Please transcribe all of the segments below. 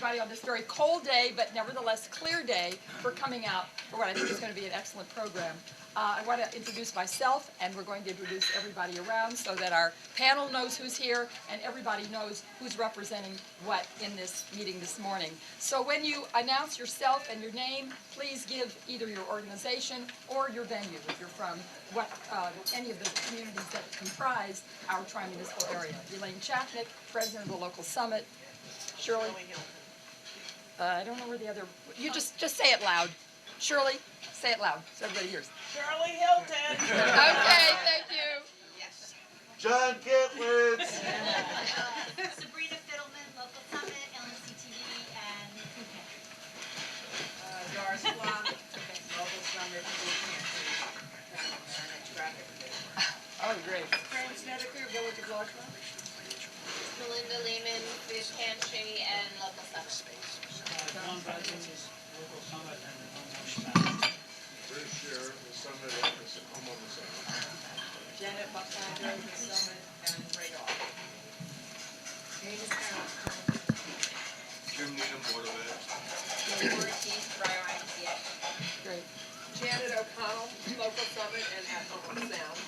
everybody on this very cold day, but nevertheless clear day, for coming out for what I think is going to be an excellent program. I want to introduce myself, and we're going to introduce everybody around so that our panel knows who's here and everybody knows who's representing what in this meeting this morning. So when you announce yourself and your name, please give either your organization or your venue if you're from what any of the communities that comprise our tri-municipal area. Elaine Chapnick, President of the local summit. Shirley? I don't know where the other, you just say it loud. Shirley, say it loud so everybody hears. Shirley Hilton. Okay, thank you. Yes. John Gitlitz. Sabrina Fiddleman, local summit, LMC-TV, and food pantry. Doris Blum, local summit, food pantry. Oh, great. Fran Snedeker, Village of Larchmont. Melinda Lehman, food pantry, and local summit. John Badgins, local summit, and the homeowner. Bruce Shearer, the summit and the homeowner summit. Janet Buckbinder, the summit, and Radar. Jim Needham, Board of Ed. Ortiz, Briar IMCA. Great. Janet O'Connell, local summit, and at home sound.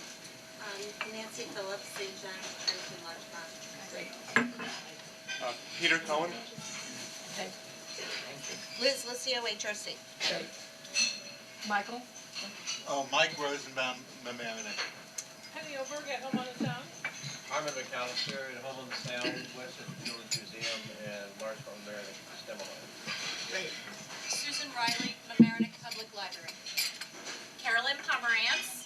Nancy Phillips, St. John's Church in Larchmont. Great. Peter Cohen. Okay. Liz Lucio, HRC. Great. Michael? Oh, Mike Rosenbaum, Mamaroneck. Penny Oberg at Home on the Sound. Armin McAllister at Home on the Sound, West of the Village Museum, and Larchmont Mamaroneck STEM Alliance. Great. Susan Riley, Mamaroneck Public Library. Carolyn Pomerantz,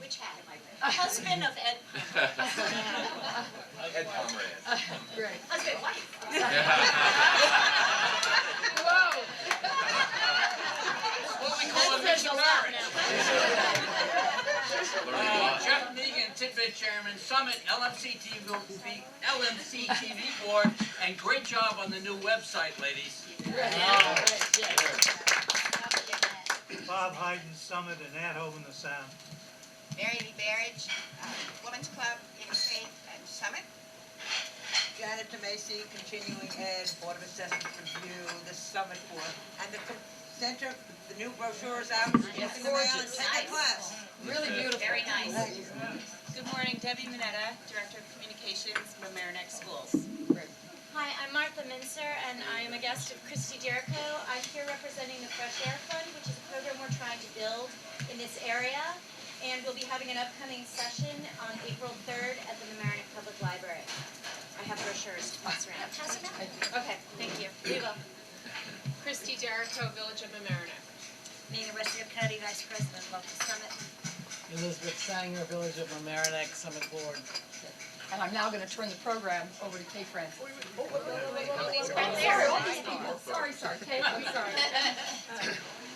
which hat am I wearing? Husband of Ed Ed Pomerantz. Great. Husband, wife. Whoa. What we call a mixed marriage. Jeff Megan, Tidbit Chairman, Summit, LMC-TV Board, and great job on the new website, ladies. Bob Hayden, Summit, and at home in the Sound. Mary Lee Barrage, Women's Club, Interfaith, and Summit. Janet DeMacy, Continuing Ed, Board of Assessment Review, the Summit Board, and the center, the new brochures out. Yes, in the mail, and gorgeous. take a class. Really beautiful. Very nice. Good morning, Debbie Minetta, Director of Communications, Mamaroneck Schools. Great. Hi, I'm Martha Mincer, and I am a guest of Christy Jericho. I'm here representing the Fresh Air Fund, which is a program we're trying to build in this area. And we'll be having an upcoming session on April 3rd at the Mamaroneck Public Library. I have brochures to pass around. Pass it out. Okay, thank you. We will. Christy Jericho, Village of Mamaroneck. Nina Wesley Cuddy, Vice President, Local Summit. Elizabeth Sanger, Village of Mamaroneck, Summit Board. And I'm now going to turn the program over to Kay Francis. Sorry. Kay, I'm sorry.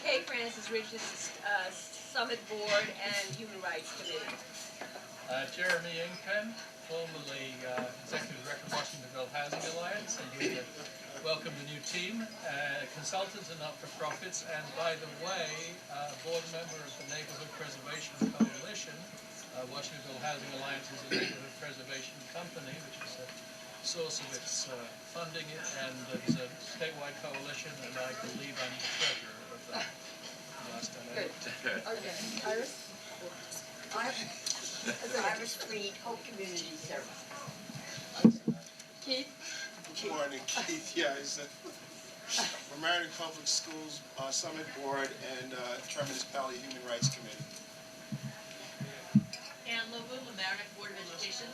Kay Francis, Richards, Summit Board, and Human Rights Committee. Jeremy Ingpen, formerly Executive Director of Washingtonville Housing Alliance, and here to welcome the new team, consultants and not-for-profits, and by the way, board member of the Neighborhood Preservation Coalition. Washingtonville Housing Alliance is a neighborhood preservation company, which is a source of its funding, and it's a statewide coalition, and I believe I'm the treasurer of that. Last time I Good. looked. Okay. Iris? Iris Freed, Hope Community Service. Keith? Good morning, Keith Yaisa. Mamaroneck Public Schools Summit Board and Tri-Municipality Human Rights Committee. Ann Lobu, Mamaroneck Board of Education.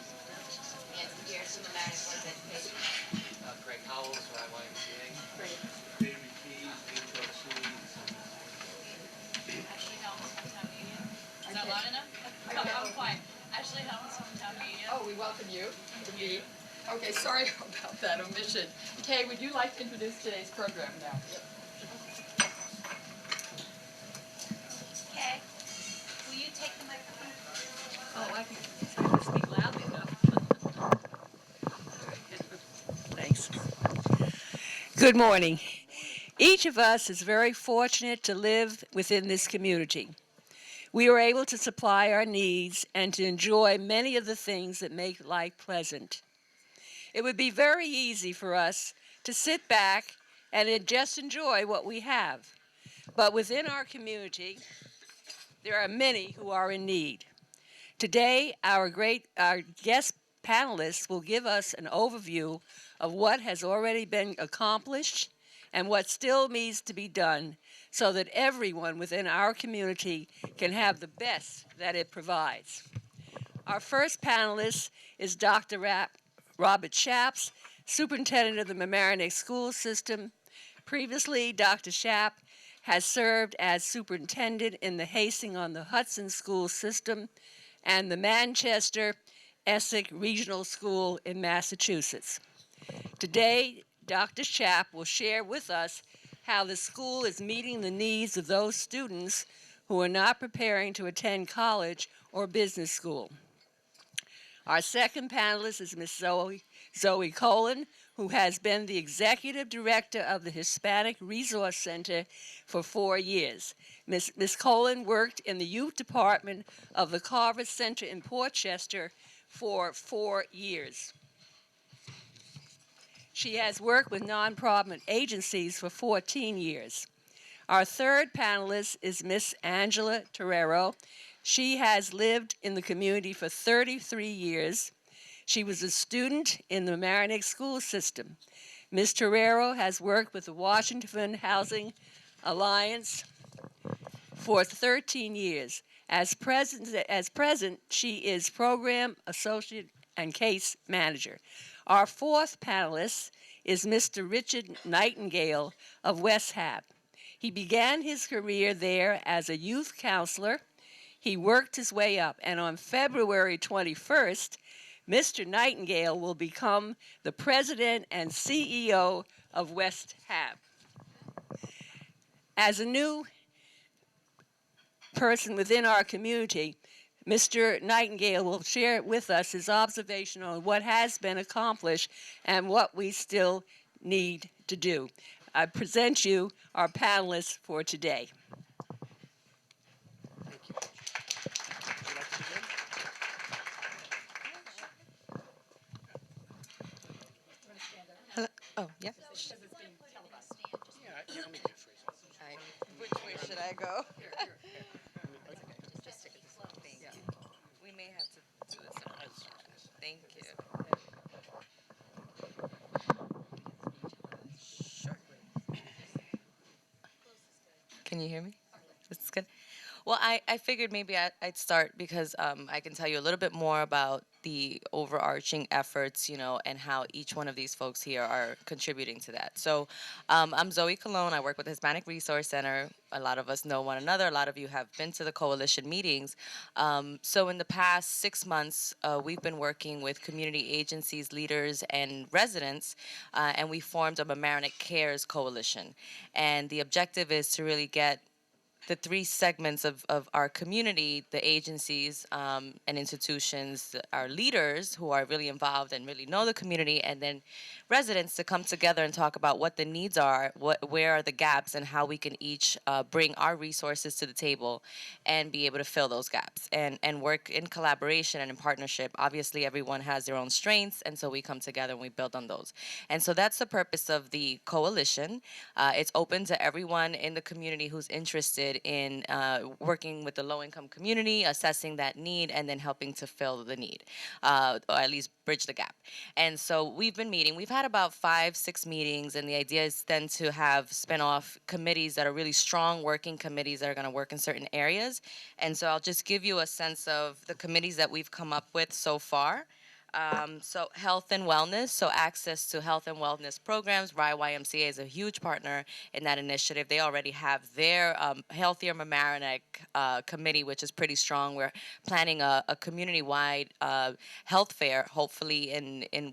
Nancy Pearson, Mamaroneck Board of Education. Greg Howells, YMCA. Great. David Keys, HRC. Ashley Helms, Hometown Media. Is that loud enough? I'm quiet. Ashley Helms, Hometown Media. Oh, we welcome you to be. Okay, sorry about that omission. Kay, would you like to introduce today's program now? Okay. Will you take the microphone? Oh, I can speak loudly enough. Thanks. Good morning. Each of us is very fortunate to live within this community. We are able to supply our needs and to enjoy many of the things that make life pleasant. It would be very easy for us to sit back and just enjoy what we have. But within our community, there are many who are in need. Today, our guest panelists will give us an overview of what has already been accomplished and what still needs to be done so that everyone within our community can have the best that it provides. Our first panelist is Dr. Robert Schaps, Superintendent of the Mamaroneck School System. Previously, Dr. Schaap has served as superintendent in the Hastings-on-the-Hudson School System and the Manchester Essex Regional School in Massachusetts. Today, Dr. Schaap will share with us how the school is meeting the needs of those students who are not preparing to attend college or business school. Our second panelist is Ms. Zoe Colon, who has been the executive director of the Hispanic Resource Center for 4 years. Ms. Colon worked in the youth department of the Carver Center in Portchester for 4 years. She has worked with nonprofit agencies for 14 years. Our third panelist is Ms. Angelo Torero. She has lived in the community for 33 years. She was a student in the Mamaroneck School System. Ms. Torero has worked with the Washington Housing Alliance for 13 years. As present, she is Program Associate and Case Manager. Our fourth panelist is Mr. Richard Nightingale of West Hab. He began his career there as a youth counselor. He worked his way up, and on February 21st, Mr. Nightingale will become the president and CEO of West Hab. As a new person within our community, Mr. Nightingale will share with us his observation on what has been accomplished and what we still need to do. I present you our panelists for today. Oh, yeah. Which way should I go? Thank you. We may have to do this. Thank you. Sure. Can you hear me? This is good. Well, I figured maybe I'd start because I can tell you a little bit more about the overarching efforts, and how each one of these folks here are contributing to that. So I'm Zoe Colon. I work with the Hispanic Resource Center. A lot of us know one another. A lot of you have been to the coalition meetings. So in the past 6 months, we've been working with community agencies, leaders, and residents, and we formed a Mamaroneck Cares Coalition. And the objective is to really get the three segments of our community, the agencies and institutions, our leaders who are really involved and really know the community, and then residents to come together and talk about what the needs are, where are the gaps, and how we can each bring our resources to the table and be able to fill those gaps and work in collaboration and in partnership. Obviously, everyone has their own strengths, and so we come together and we build on those. And so that's the purpose of the coalition. It's open to everyone in the community who's interested in working with the low-income community, assessing that need, and then helping to fill the need, or at least bridge the gap. And so we've been meeting. We've had about 5-6 meetings, and the idea is then to have spin-off committees that are really strong working committees that are going to work in certain areas. And so I'll just give you a sense of the committees that we've come up with so far. So health and wellness, so access to health and wellness programs. YMCA is a huge partner in that initiative. They already have their Healthier Mamaroneck committee, which is pretty strong. We're planning a community-wide health fair, hopefully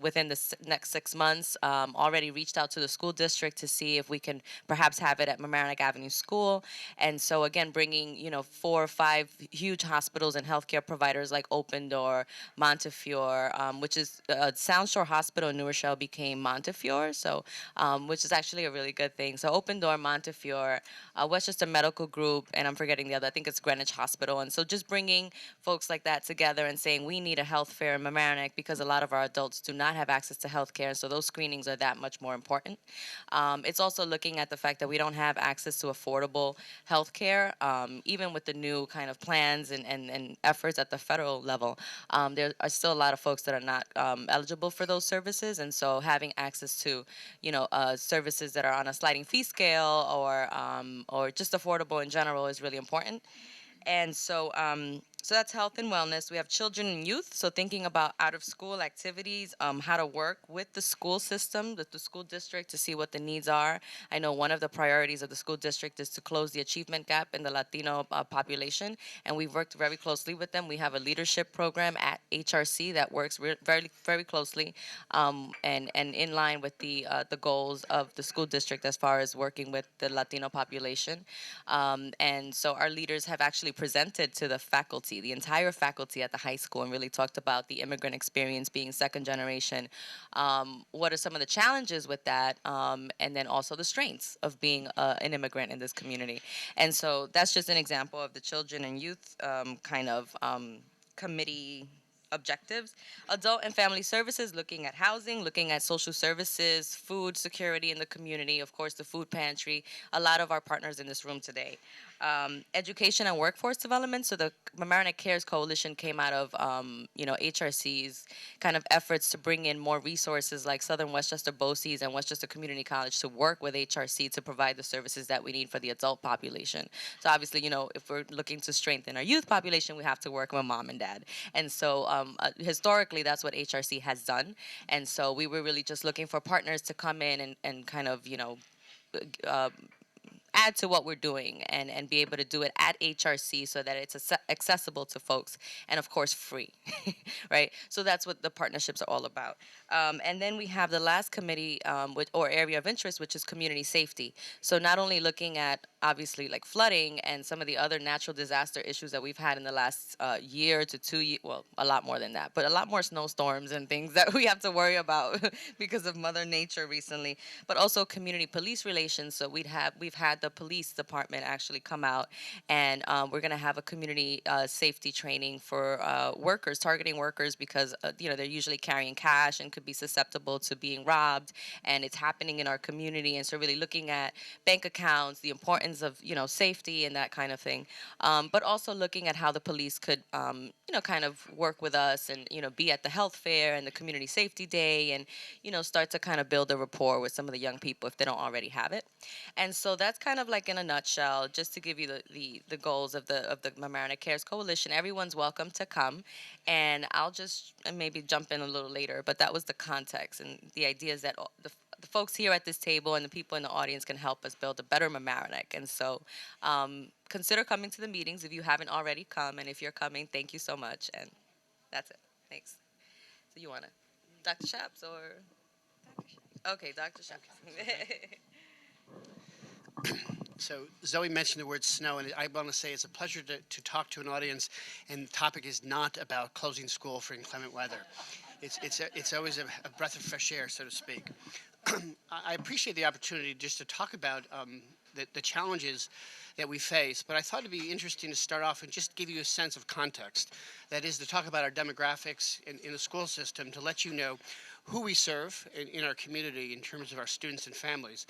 within the next 6 months. Already reached out to the school district to see if we can perhaps have it at Mamaroneck Avenue School. And so again, bringing 4 or 5 huge hospitals and healthcare providers like Open Door, Montefiore, which is Sound Shore Hospital in New Rochelle became Montefiore, so which is actually a really good thing. So Open Door, Montefiore, Westchester Medical Group, and I'm forgetting the other. I think it's Greenwich Hospital. And so just bringing folks like that together and saying we need a health fair in Mamaroneck because a lot of our adults do not have access to health care, and so those screenings are that much more important. It's also looking at the fact that we don't have access to affordable health care, even with the new kind of plans and efforts at the federal level. There are still a lot of folks that are not eligible for those services, and so having access to, services that are on a sliding fee scale or just affordable in general is really important. And so that's health and wellness. We have children and youth. So thinking about out of school activities, how to work with the school system, with the school district to see what the needs are. I know one of the priorities of the school district is to close the achievement gap in the Latino population, and we've worked very closely with them. We have a leadership program at HRC that works very, very closely and in line with the goals of the school district as far as working with the Latino population. And so our leaders have actually presented to the faculty, the entire faculty at the high school, and really talked about the immigrant experience being second generation. What are some of the challenges with that? And then also the strengths of being an immigrant in this community. And so that's just an example of the children and youth committee objectives. Adult and family services, looking at housing, looking at social services, food security in the community, of course, the food pantry, a lot of our partners in this room today. Education and workforce development. So the Mamaroneck Cares Coalition came out of, HRC's kind of efforts to bring in more resources like Southern Westchester BOCES and Westchester Community College to work with HRC to provide the services that we need for the adult population. So obviously, if we're looking to strengthen our youth population, we have to work with mom and dad. And so historically, that's what HRC has done. And so we were really just looking for partners to come in and kind of, add to what we're doing and be able to do it at HRC so that it's accessible to folks and, of course, free, right? So that's what the partnerships are all about. And then we have the last committee or area of interest, which is community safety. So not only looking at, obviously, like flooding and some of the other natural disaster issues that we've had in the last year to 2 years, well, a lot more than that, but a lot more snowstorms and things that we have to worry about because of Mother Nature recently, but also community police relations. So we've had the police department actually come out, and we're going to have a community safety training for workers, targeting workers because they're usually carrying cash and could be susceptible to being robbed, and it's happening in our community. And so really looking at bank accounts, the importance of safety and that kind of thing, but also looking at how the police could kind of work with us and be at the health fair and the community safety day and start to kind of build a rapport with some of the young people if they don't already have it. And so that's kind of like in a nutshell, just to give you the goals of the Mamaroneck Cares Coalition. Everyone's welcome to come, and I'll just maybe jump in a little later, but that was the context, and the idea is that the folks here at this table and the people in the audience can help us build a better Mamaroneck. And so consider coming to the meetings if you haven't already come, and if you're coming, thank you so much, and that's it. Thanks. So you want to, Dr. Shaps or? Okay, Dr. Shaps. So Zoe mentioned the word snow, and I want to say it's a pleasure to talk to an audience, and the topic is not about closing school for inclement weather. It's always a breath of fresh air, so to speak. I appreciate the opportunity just to talk about the challenges that we face, but I thought it'd be interesting to start off and just give you a sense of context. That is to talk about our demographics in the school system, to let you know who we serve in our community in terms of our students and families.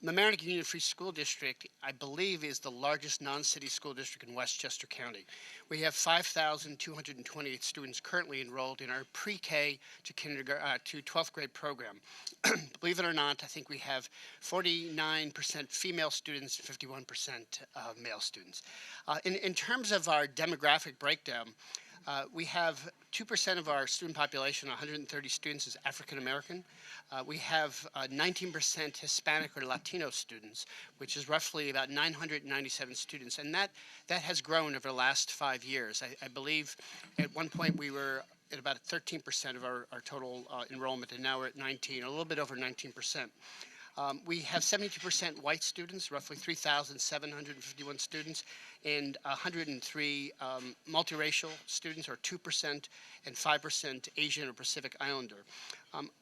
Mamaroneck Union Free School District, I believe, is the largest non-city school district in Westchester County. We have 5,228 students currently enrolled in our pre-K to kindergarten to 12th grade program. Believe it or not, I think we have 49% female students and 51% male students. In terms of our demographic breakdown, we have 2% of our student population, 130 students, is African American. We have 19% Hispanic or Latino students, which is roughly about 997 students, and that has grown over the last 5 years. I believe at one point we were at about 13% of our total enrollment, and now we're at 19, a little bit over 19%. We have 72% white students, roughly 3,751 students, and 103 multiracial students, or 2%, and 5% Asian or Pacific Islander.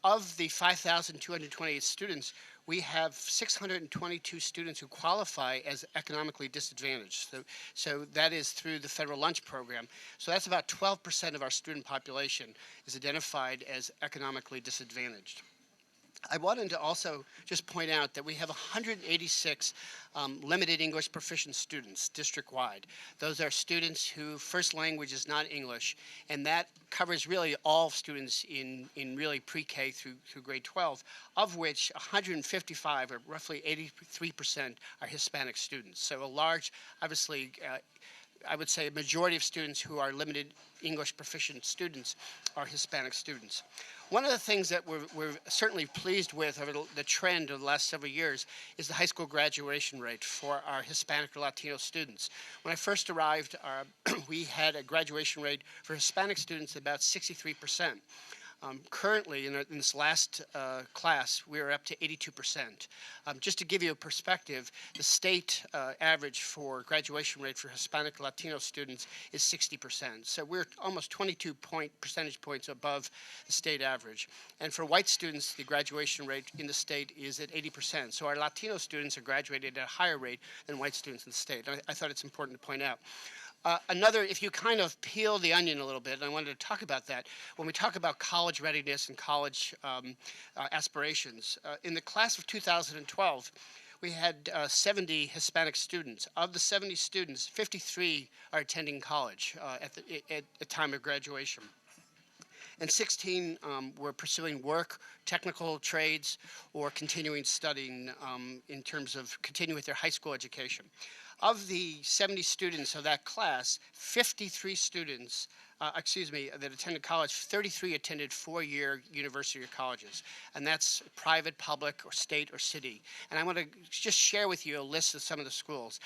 Of the 5,228 students, we have 622 students who qualify as economically disadvantaged. So that is through the federal lunch program. So that's about 12% of our student population is identified as economically disadvantaged. I wanted to also just point out that we have 186 limited English proficient students district-wide. Those are students whose first language is not English, and that covers really all students in really pre-K through grade 12, of which 155, or roughly 83%, are Hispanic students. So a large, obviously, I would say a majority of students who are limited English proficient students are Hispanic students. One of the things that we're certainly pleased with over the trend of the last several years is the high school graduation rate for our Hispanic or Latino students. When I first arrived, we had a graduation rate for Hispanic students about 63%. Currently, in this last class, we are up to 82%. Just to give you a perspective, the state average for graduation rate for Hispanic Latino students is 60%. So we're almost 22 percentage points above the state average. And for white students, the graduation rate in the state is at 80%. So our Latino students are graduated at a higher rate than white students in the state. I thought it's important to point out. Another, if you kind of peel the onion a little bit, and I wanted to talk about that, when we talk about college readiness and college aspirations, in the class of 2012, we had 70 Hispanic students. Of the 70 students, 53 are attending college at the time of graduation. And 16 were pursuing work, technical trades, or continuing studying in terms of continuing with their high school education. Of the 70 students of that class, 53 students, that attended college, 33 attended four-year university or colleges. And that's private, public, or state, or city. And I want to just share with you a list of some of the schools.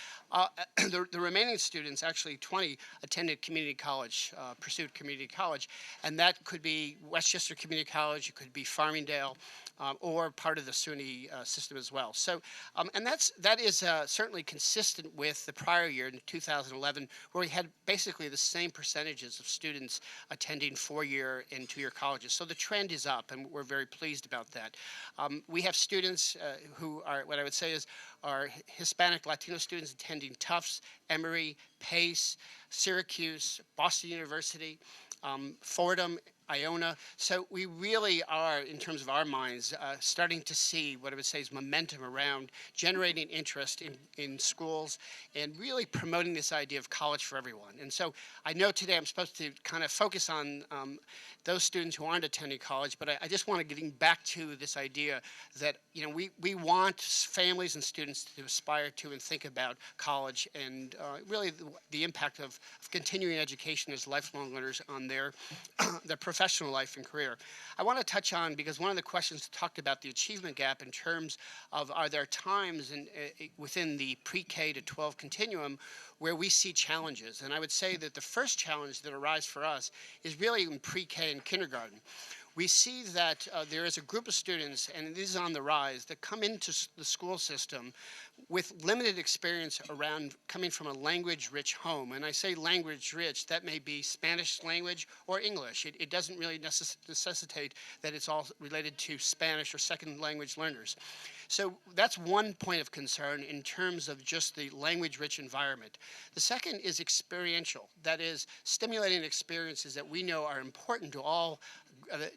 The remaining students, actually 20, attended community college, pursued community college. And that could be Westchester Community College, it could be Farmingdale, or part of the SUNY system as well. So, and that is certainly consistent with the prior year in 2011, where we had basically the same percentages of students attending four-year and two-year colleges. So the trend is up, and we're very pleased about that. We have students who are, what I would say is, are Hispanic Latino students attending Tufts, Emory, Pace, Syracuse, Boston University, Fordham, Iona. So we really are, in terms of our minds, starting to see what I would say is momentum around generating interest in schools and really promoting this idea of college for everyone. And so I know today I'm supposed to kind of focus on those students who aren't attending college, but I just want to get back to this idea that, you know, we want families and students to aspire to and think about college and really the impact of continuing education as lifelong learners on their professional life and career. I want to touch on, because one of the questions talked about the achievement gap in terms of, are there times within the pre-K to 12 continuum where we see challenges? And I would say that the first challenge that arises for us is really in pre-K and kindergarten. We see that there is a group of students, and this is on the rise, that come into the school system with limited experience around coming from a language-rich home. And I say language-rich, that may be Spanish language or English. It doesn't really necessitate that it's all related to Spanish or second language learners. So that's one point of concern in terms of just the language-rich environment. The second is experiential. That is, stimulating experiences that we know are important to all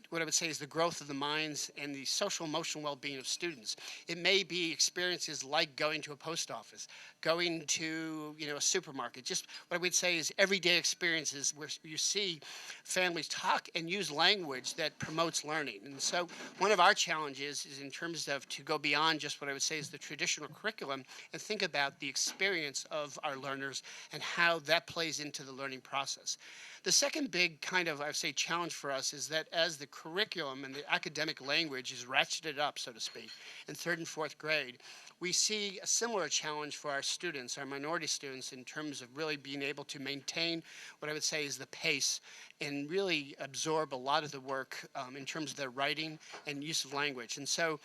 what I would say is the growth of the minds and the social emotional well-being of students. It may be experiences like going to a post office, going to, you know, a supermarket. Just what I would say is everyday experiences where you see families talk and use language that promotes learning. And so one of our challenges is in terms of to go beyond just what I would say is the traditional curriculum and think about the experience of our learners and how that plays into the learning process. The second big kind of, I would say, challenge for us is that as the curriculum and the academic language is ratcheted up, so to speak, in third and fourth grade, we see a similar challenge for our students, our minority students, in terms of really being able to maintain what I would say is the pace and really absorb a lot of the work in terms of their writing and use of language. And so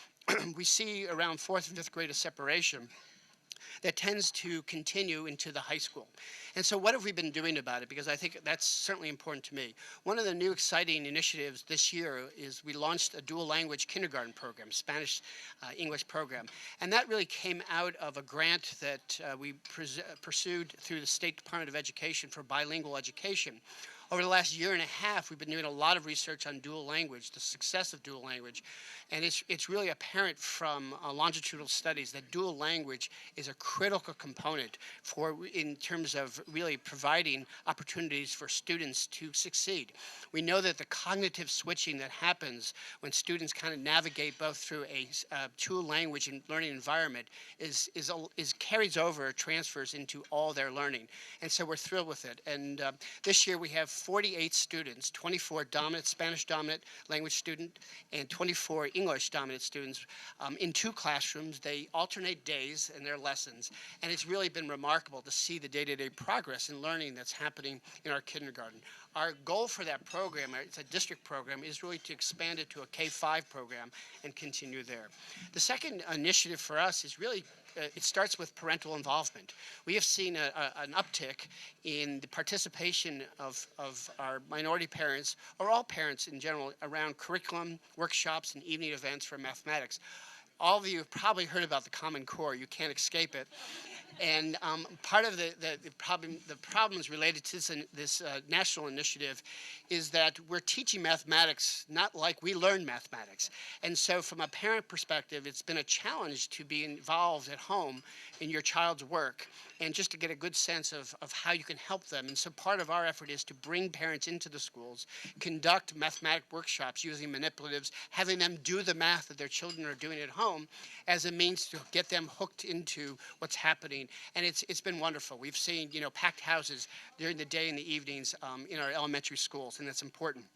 we see around 4th and 5th grade a separation that tends to continue into the high school. And so what have we been doing about it? Because I think that's certainly important to me. One of the new exciting initiatives this year is we launched a dual language kindergarten program, Spanish English program. And that really came out of a grant that we pursued through the State Department of Education for bilingual education. Over the last year and a half, we've been doing a lot of research on dual language, the success of dual language. And it's really apparent from longitudinal studies that dual language is a critical component in terms of really providing opportunities for students to succeed. We know that the cognitive switching that happens when students kind of navigate both through a dual language and learning environment is carries over, transfers into all their learning. And so we're thrilled with it. And this year we have 48 students, 24 Spanish dominant language student and 24 English dominant students in 2 classrooms. They alternate days in their lessons, and it's really been remarkable to see the day-to-day progress in learning that's happening in our kindergarten. Our goal for that program, it's a district program, is really to expand it to a K-5 program and continue there. The second initiative for us is really it starts with parental involvement. We have seen an uptick in the participation of our minority parents, or all parents in general, around curriculum, workshops, and evening events for mathematics. All of you have probably heard about the Common Core. You can't escape it. And part of the problems related to this national initiative is that we're teaching mathematics not like we learn mathematics. And so from a parent perspective, it's been a challenge to be involved at home in your child's work and just to get a good sense of how you can help them. And so part of our effort is to bring parents into the schools, conduct mathematic workshops using manipulatives, having them do the math that their children are doing at home as a means to get them hooked into what's happening. And it's been wonderful. We've seen, packed houses during the day and the evenings in our elementary schools, and that's important.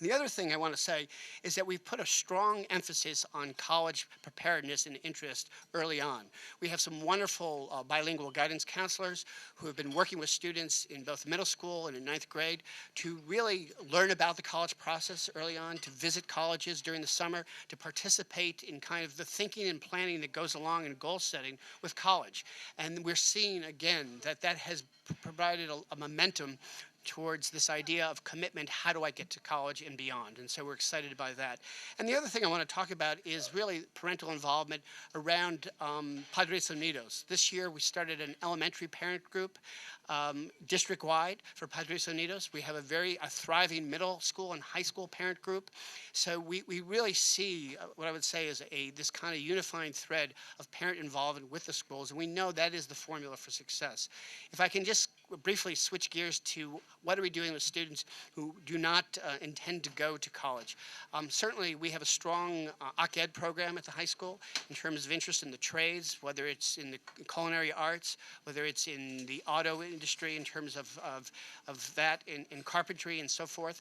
The other thing I want to say is that we've put a strong emphasis on college preparedness and interest early on. We have some wonderful bilingual guidance counselors who have been working with students in both middle school and in 9th grade to really learn about the college process early on, to visit colleges during the summer, to participate in kind of the thinking and planning that goes along in goal setting with college. And we're seeing, again, that has provided a momentum towards this idea of commitment, how do I get to college and beyond? And so we're excited by that. And the other thing I want to talk about is really parental involvement around Padres Unidos. This year we started an elementary parent group district-wide for Padres Unidos. We have a thriving middle school and high school parent group. So we really see what I would say is this kind of unifying thread of parent involvement with the schools, and we know that is the formula for success. If I can just briefly switch gears to what are we doing with students who do not intend to go to college. Certainly we have a strong OC-Ed program at the high school in terms of interest in the trades, whether it's in the culinary arts, whether it's in the auto industry in terms of that, in carpentry and so forth.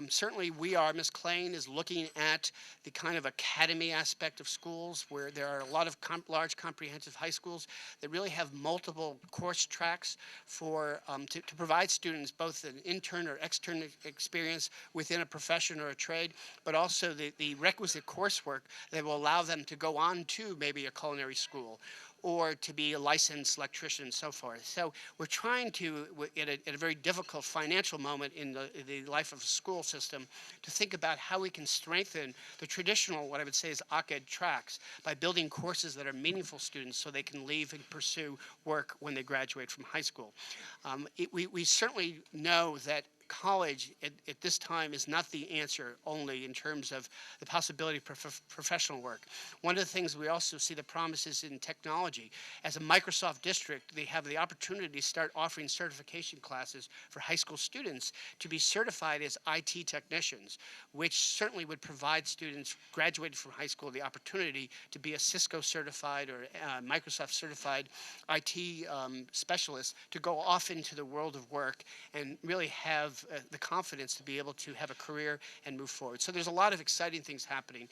Certainly Ms. Klain is looking at the kind of academy aspect of schools where there are a lot of large comprehensive high schools that really have multiple course tracks to provide students both an intern or extern experience within a profession or a trade, but also the requisite coursework that will allow them to go on to maybe a culinary school or to be a licensed electrician and so forth. So we're trying to, at a very difficult financial moment in the life of a school system, to think about how we can strengthen the traditional, what I would say is OC-Ed tracks, by building courses that are meaningful students so they can leave and pursue work when they graduate from high school. We certainly know that college at this time is not the answer only in terms of the possibility of professional work. One of the things we also see the promises in technology. As a Microsoft district, they have the opportunity to start offering certification classes for high school students to be certified as IT technicians, which certainly would provide students graduated from high school the opportunity to be a Cisco certified or Microsoft certified IT specialist to go off into the world of work and really have the confidence to be able to have a career and move forward. So there's a lot of exciting things happening.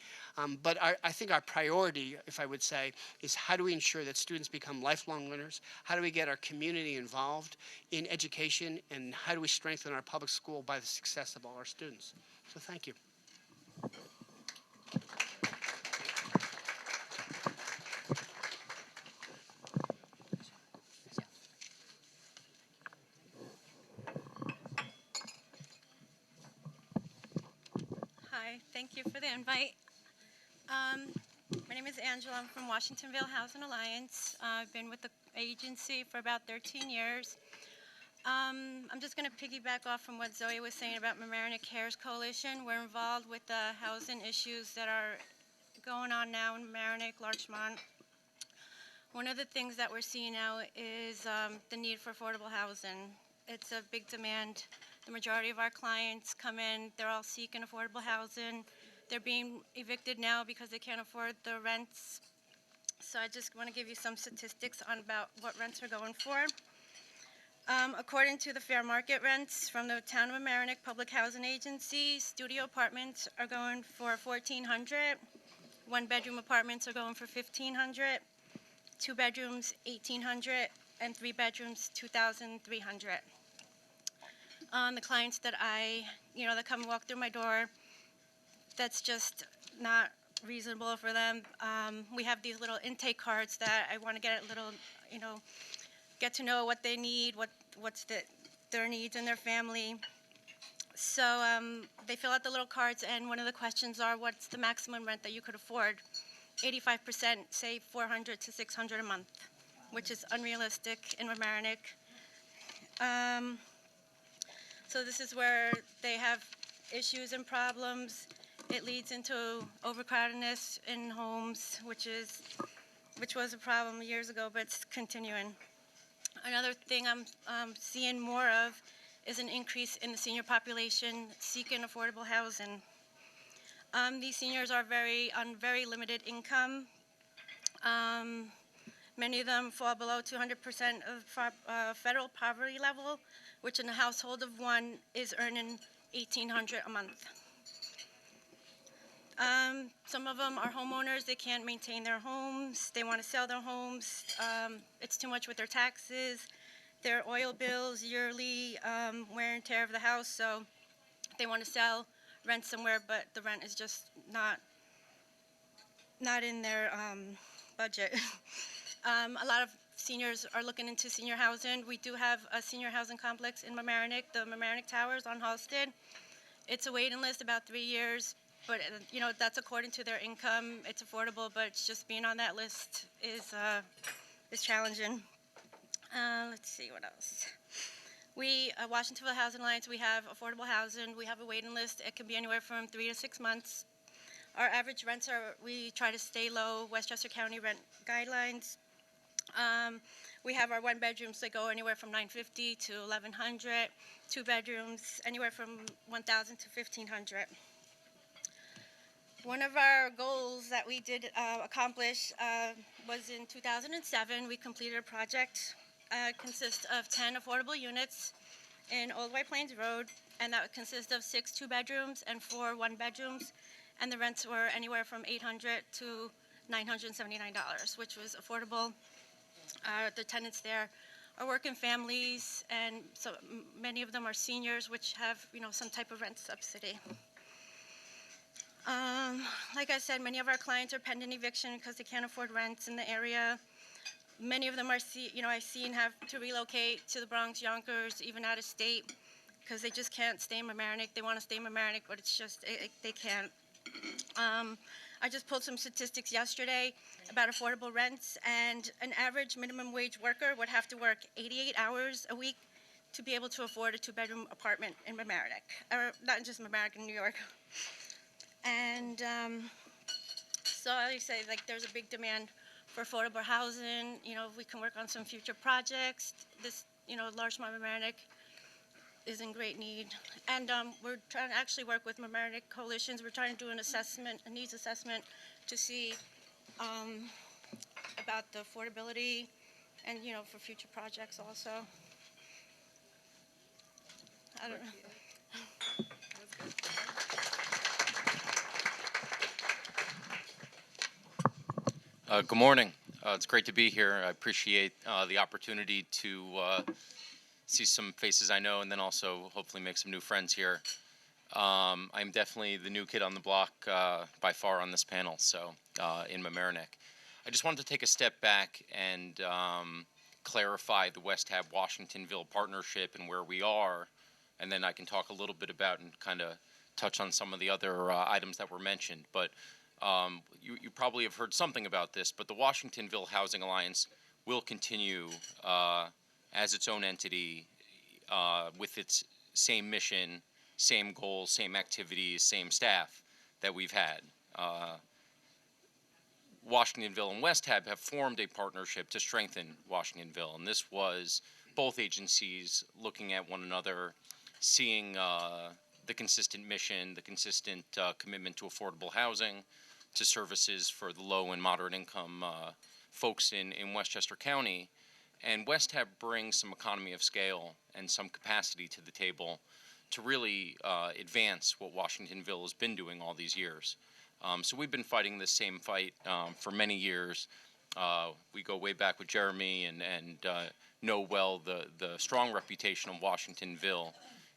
But I think our priority, if I would say, is how do we ensure that students become lifelong learners? How do we get our community involved in education? And how do we strengthen our public school by the success of all our students? So thank you. Thank you for the invite. My name is Angela. I'm from Washingtonville Housing Alliance. I've been with the agency for about 13 years. I'm just going to piggyback off from what Zoe was saying about Mamaroneck Cares Coalition. We're involved with the housing issues that are going on now in Mamaroneck, Larchmont. One of the things that we're seeing now is the need for affordable housing. It's a big demand. The majority of our clients come in, they're all seeking affordable housing. They're being evicted now because they can't afford the rents. So I just want to give you some statistics on about what rents are going for. According to the fair market rents from the Town of Mamaroneck Public Housing Agency, studio apartments are going for $1,400. One-bedroom apartments are going for $1,500. Two bedrooms, $1,800, and three bedrooms, $2,300. The clients that that come and walk through my door, that's just not reasonable for them. We have these little intake cards that I want to get a little, get to know what they need, what's their needs and their family. So they fill out the little cards, and one of the questions are, what's the maximum rent that you could afford? 85% say $400 to $600 a month, which is unrealistic in Mamaroneck. So this is where they have issues and problems. It leads into overcrowdedness in homes, which was a problem years ago, but it's continuing. Another thing I'm seeing more of is an increase in the senior population seeking affordable housing. These seniors are on very limited income. Many of them fall below 200% of federal poverty level, which in a household of one is earning $1,800 a month. Some of them are homeowners. They can't maintain their homes. They want to sell their homes. It's too much with their taxes, their oil bills, yearly wear and tear of the house. So they want to sell, rent somewhere, but the rent is just not in their budget. A lot of seniors are looking into senior housing. We do have a senior housing complex in Mamaroneck, the Mamaroneck Towers on Halsted. It's a waiting list, about 3 years, but that's according to their income. It's affordable, but it's just being on that list is challenging. Let's see what else. We, Washingtonville Housing Alliance, we have affordable housing. We have a waiting list. It can be anywhere from 3 to 6 months. Our average rents we try to stay low, Westchester County rent guidelines. We have our one bedrooms that go anywhere from $950 to $1,100. Two bedrooms, anywhere from $1,000 to $1,500. One of our goals that we did accomplish was in 2007. We completed a project. Consists of 10 affordable units in Old White Plains Road, and that would consist of 6 two-bedrooms and 4 one-bedrooms, and the rents were anywhere from $800 to $979, which was affordable. The tenants there are working families, and so many of them are seniors, which have some type of rent subsidy. Like I said, many of our clients are pending eviction because they can't afford rents in the area. Many of them are, I've seen have to relocate to the Bronx, Yonkers, even out of state, because they just can't stay in Mamaroneck. They want to stay in Mamaroneck, but it's just, they can't. I just pulled some statistics yesterday about affordable rents, and an average minimum wage worker would have to work 88 hours a week to be able to afford a two-bedroom apartment in Mamaroneck, or not just Mamaroneck, in New York. And so I say, there's a big demand for affordable housing. If we can work on some future projects, this, Larchmont Mamaroneck is in great need. And we're trying to actually work with Mamaroneck coalitions. We're trying to do an assessment, a needs assessment, to see about the affordability and, for future projects also. I don't know. Good morning. It's great to be here. I appreciate the opportunity to see some faces I know, and then also hopefully make some new friends here. I'm definitely the new kid on the block by far on this panel, so in Mamaroneck. I just wanted to take a step back and clarify the West Hab Washingtonville partnership and where we are, and then I can talk a little bit about and kind of touch on some of the other items that were mentioned. But you probably have heard something about this, but the Washingtonville Housing Alliance will continue as its own entity with its same mission, same goals, same activities, same staff that we've had. Washingtonville and West Hab have formed a partnership to strengthen Washingtonville, and this was both agencies looking at one another, seeing the consistent mission, the consistent commitment to affordable housing, to services for the low and moderate income folks in Westchester County. And West Hab brings some economy of scale and some capacity to the table to really advance what Washingtonville has been doing all these years. So we've been fighting this same fight for many years. We go way back with Jeremy and know well the strong reputation of Washingtonville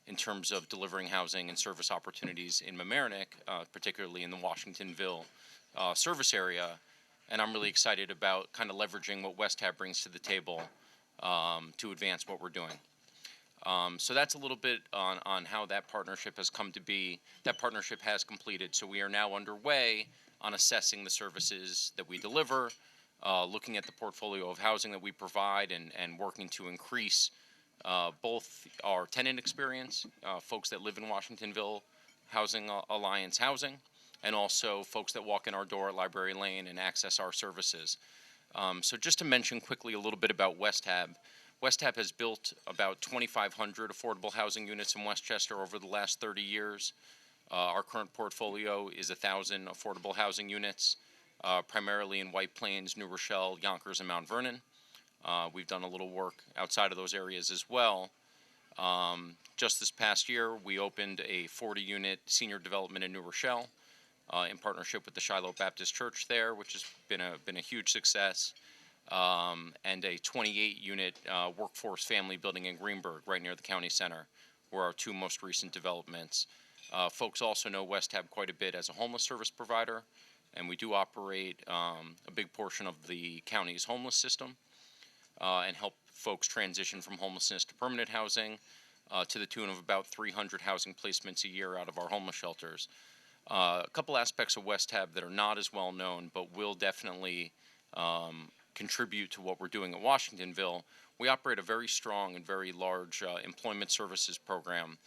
in terms of delivering housing and service opportunities in Mamaroneck, particularly in the Washingtonville service area. And I'm really excited about kind of leveraging what West Hab brings to the table to advance what we're doing. So that's a little bit on how that partnership has come to be. That partnership has completed, so we are now underway on assessing the services that we deliver, looking at the portfolio of housing that we provide, and working to increase both our tenant experience, folks that live in Washingtonville Housing Alliance housing, and also folks that walk in our door at Library Lane and access our services. So just to mention quickly a little bit about West Hab. West Hab has built about 2,500 affordable housing units in Westchester over the last 30 years. Our current portfolio is 1,000 affordable housing units, primarily in White Plains, New Rochelle, Yonkers, and Mount Vernon. We've done a little work outside of those areas as well. Just this past year, we opened a 40-unit senior development in New Rochelle in partnership with the Shiloh Baptist Church there, which has been a huge success. And a 28-unit workforce family building in Greenburgh, right near the county center, were our two most recent developments. Folks also know West Hab quite a bit as a homeless service provider, and we do operate a big portion of the county's homeless system and help folks transition from homelessness to permanent housing to the tune of about 300 housing placements a year out of our homeless shelters. A couple aspects of West Hab that are not as well known, but will definitely contribute to what we're doing at Washingtonville. We operate a very strong and very large employment services program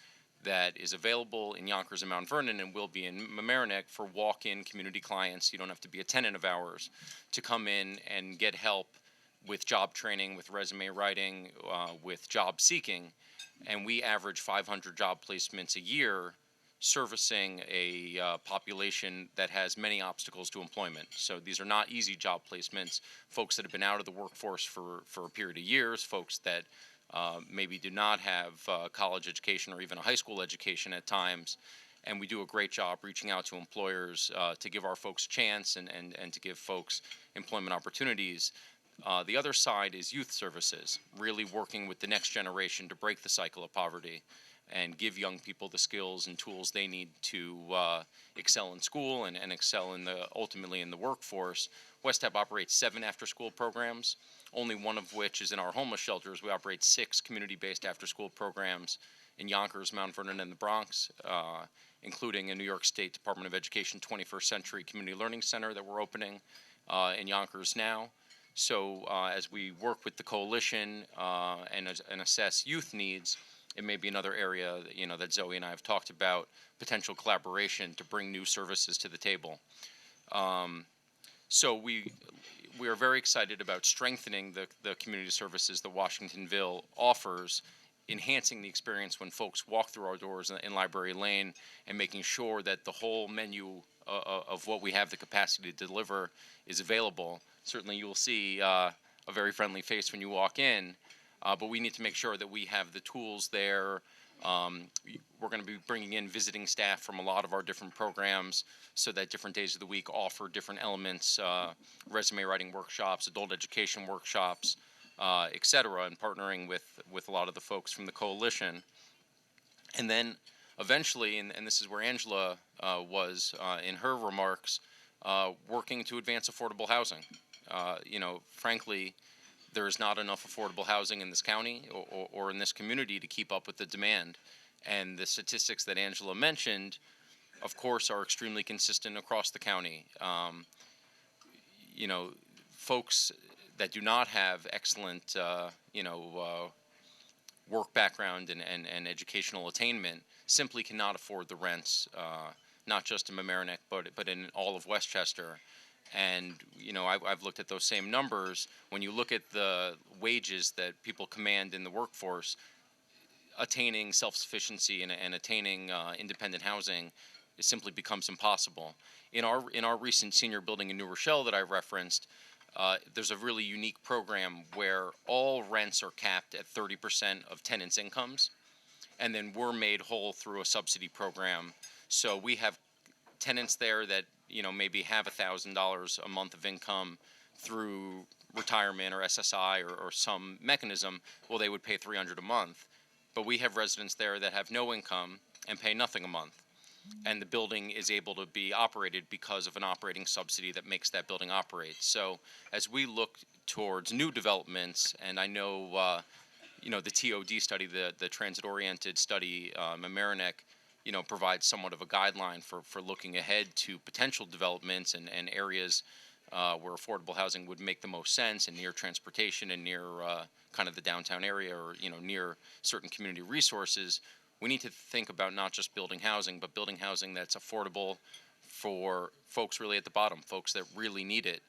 that is available in Yonkers and Mount Vernon and will be in Mamaroneck for walk-in community clients. You don't have to be a tenant of ours to come in and get help with job training, with resume writing, with job seeking. And we average 500 job placements a year, servicing a population that has many obstacles to employment. So these are not easy job placements. Folks that have been out of the workforce for a period of years, folks that maybe do not have college education or even a high school education at times. And we do a great job reaching out to employers to give our folks a chance and to give folks employment opportunities. The other side is youth services, really working with the next generation to break the cycle of poverty and give young people the skills and tools they need to excel in school and excel ultimately in the workforce. West Hab operates 7 after-school programs, only one of which is in our homeless shelters. We operate 6 community-based after-school programs in Yonkers, Mount Vernon, and the Bronx, including a New York State Department of Education 21st Century Community Learning Center that we're opening in Yonkers now. So as we work with the coalition and assess youth needs, it may be another area that Zoe and I have talked about, potential collaboration to bring new services to the table. So we are very excited about strengthening the community services that Washingtonville offers, enhancing the experience when folks walk through our doors in Library Lane, and making sure that the whole menu of what we have the capacity to deliver is available. Certainly you will see a very friendly face when you walk in. But we need to make sure that we have the tools there. We're going to be bringing in visiting staff from a lot of our different programs so that different days of the week offer different elements, resume writing workshops, adult education workshops, et cetera, and partnering with a lot of the folks from the coalition. And then eventually, and this is where Angela was in her remarks, working to advance affordable housing. Frankly, there is not enough affordable housing in this county or in this community to keep up with the demand. And the statistics that Angela mentioned of course, are extremely consistent across the county. Folks that do not have excellent, work background and educational attainment simply cannot afford the rents, not just in Mamaroneck, but in all of Westchester. And I've looked at those same numbers. When you look at the wages that people command in the workforce, attaining self-sufficiency and attaining independent housing, it simply becomes impossible. In our recent senior building in New Rochelle that I referenced, there's a really unique program where all rents are capped at 30% of tenants' incomes, and then we're made whole through a subsidy program. So we have tenants there that maybe have $1,000 a month of income through retirement or SSI or some mechanism. Well, they would pay $300 a month, but we have residents there that have no income and pay nothing a month. And the building is able to be operated because of an operating subsidy that makes that building operate. So as we look towards new developments, and I know, the TOD study, the transit-oriented study, Mamaroneck, provides somewhat of a guideline for looking ahead to potential developments and areas where affordable housing would make the most sense, and near transportation and near kind of the downtown area, or near certain community resources. We need to think about not just building housing, but building housing that's affordable for folks really at the bottom, folks that really need it.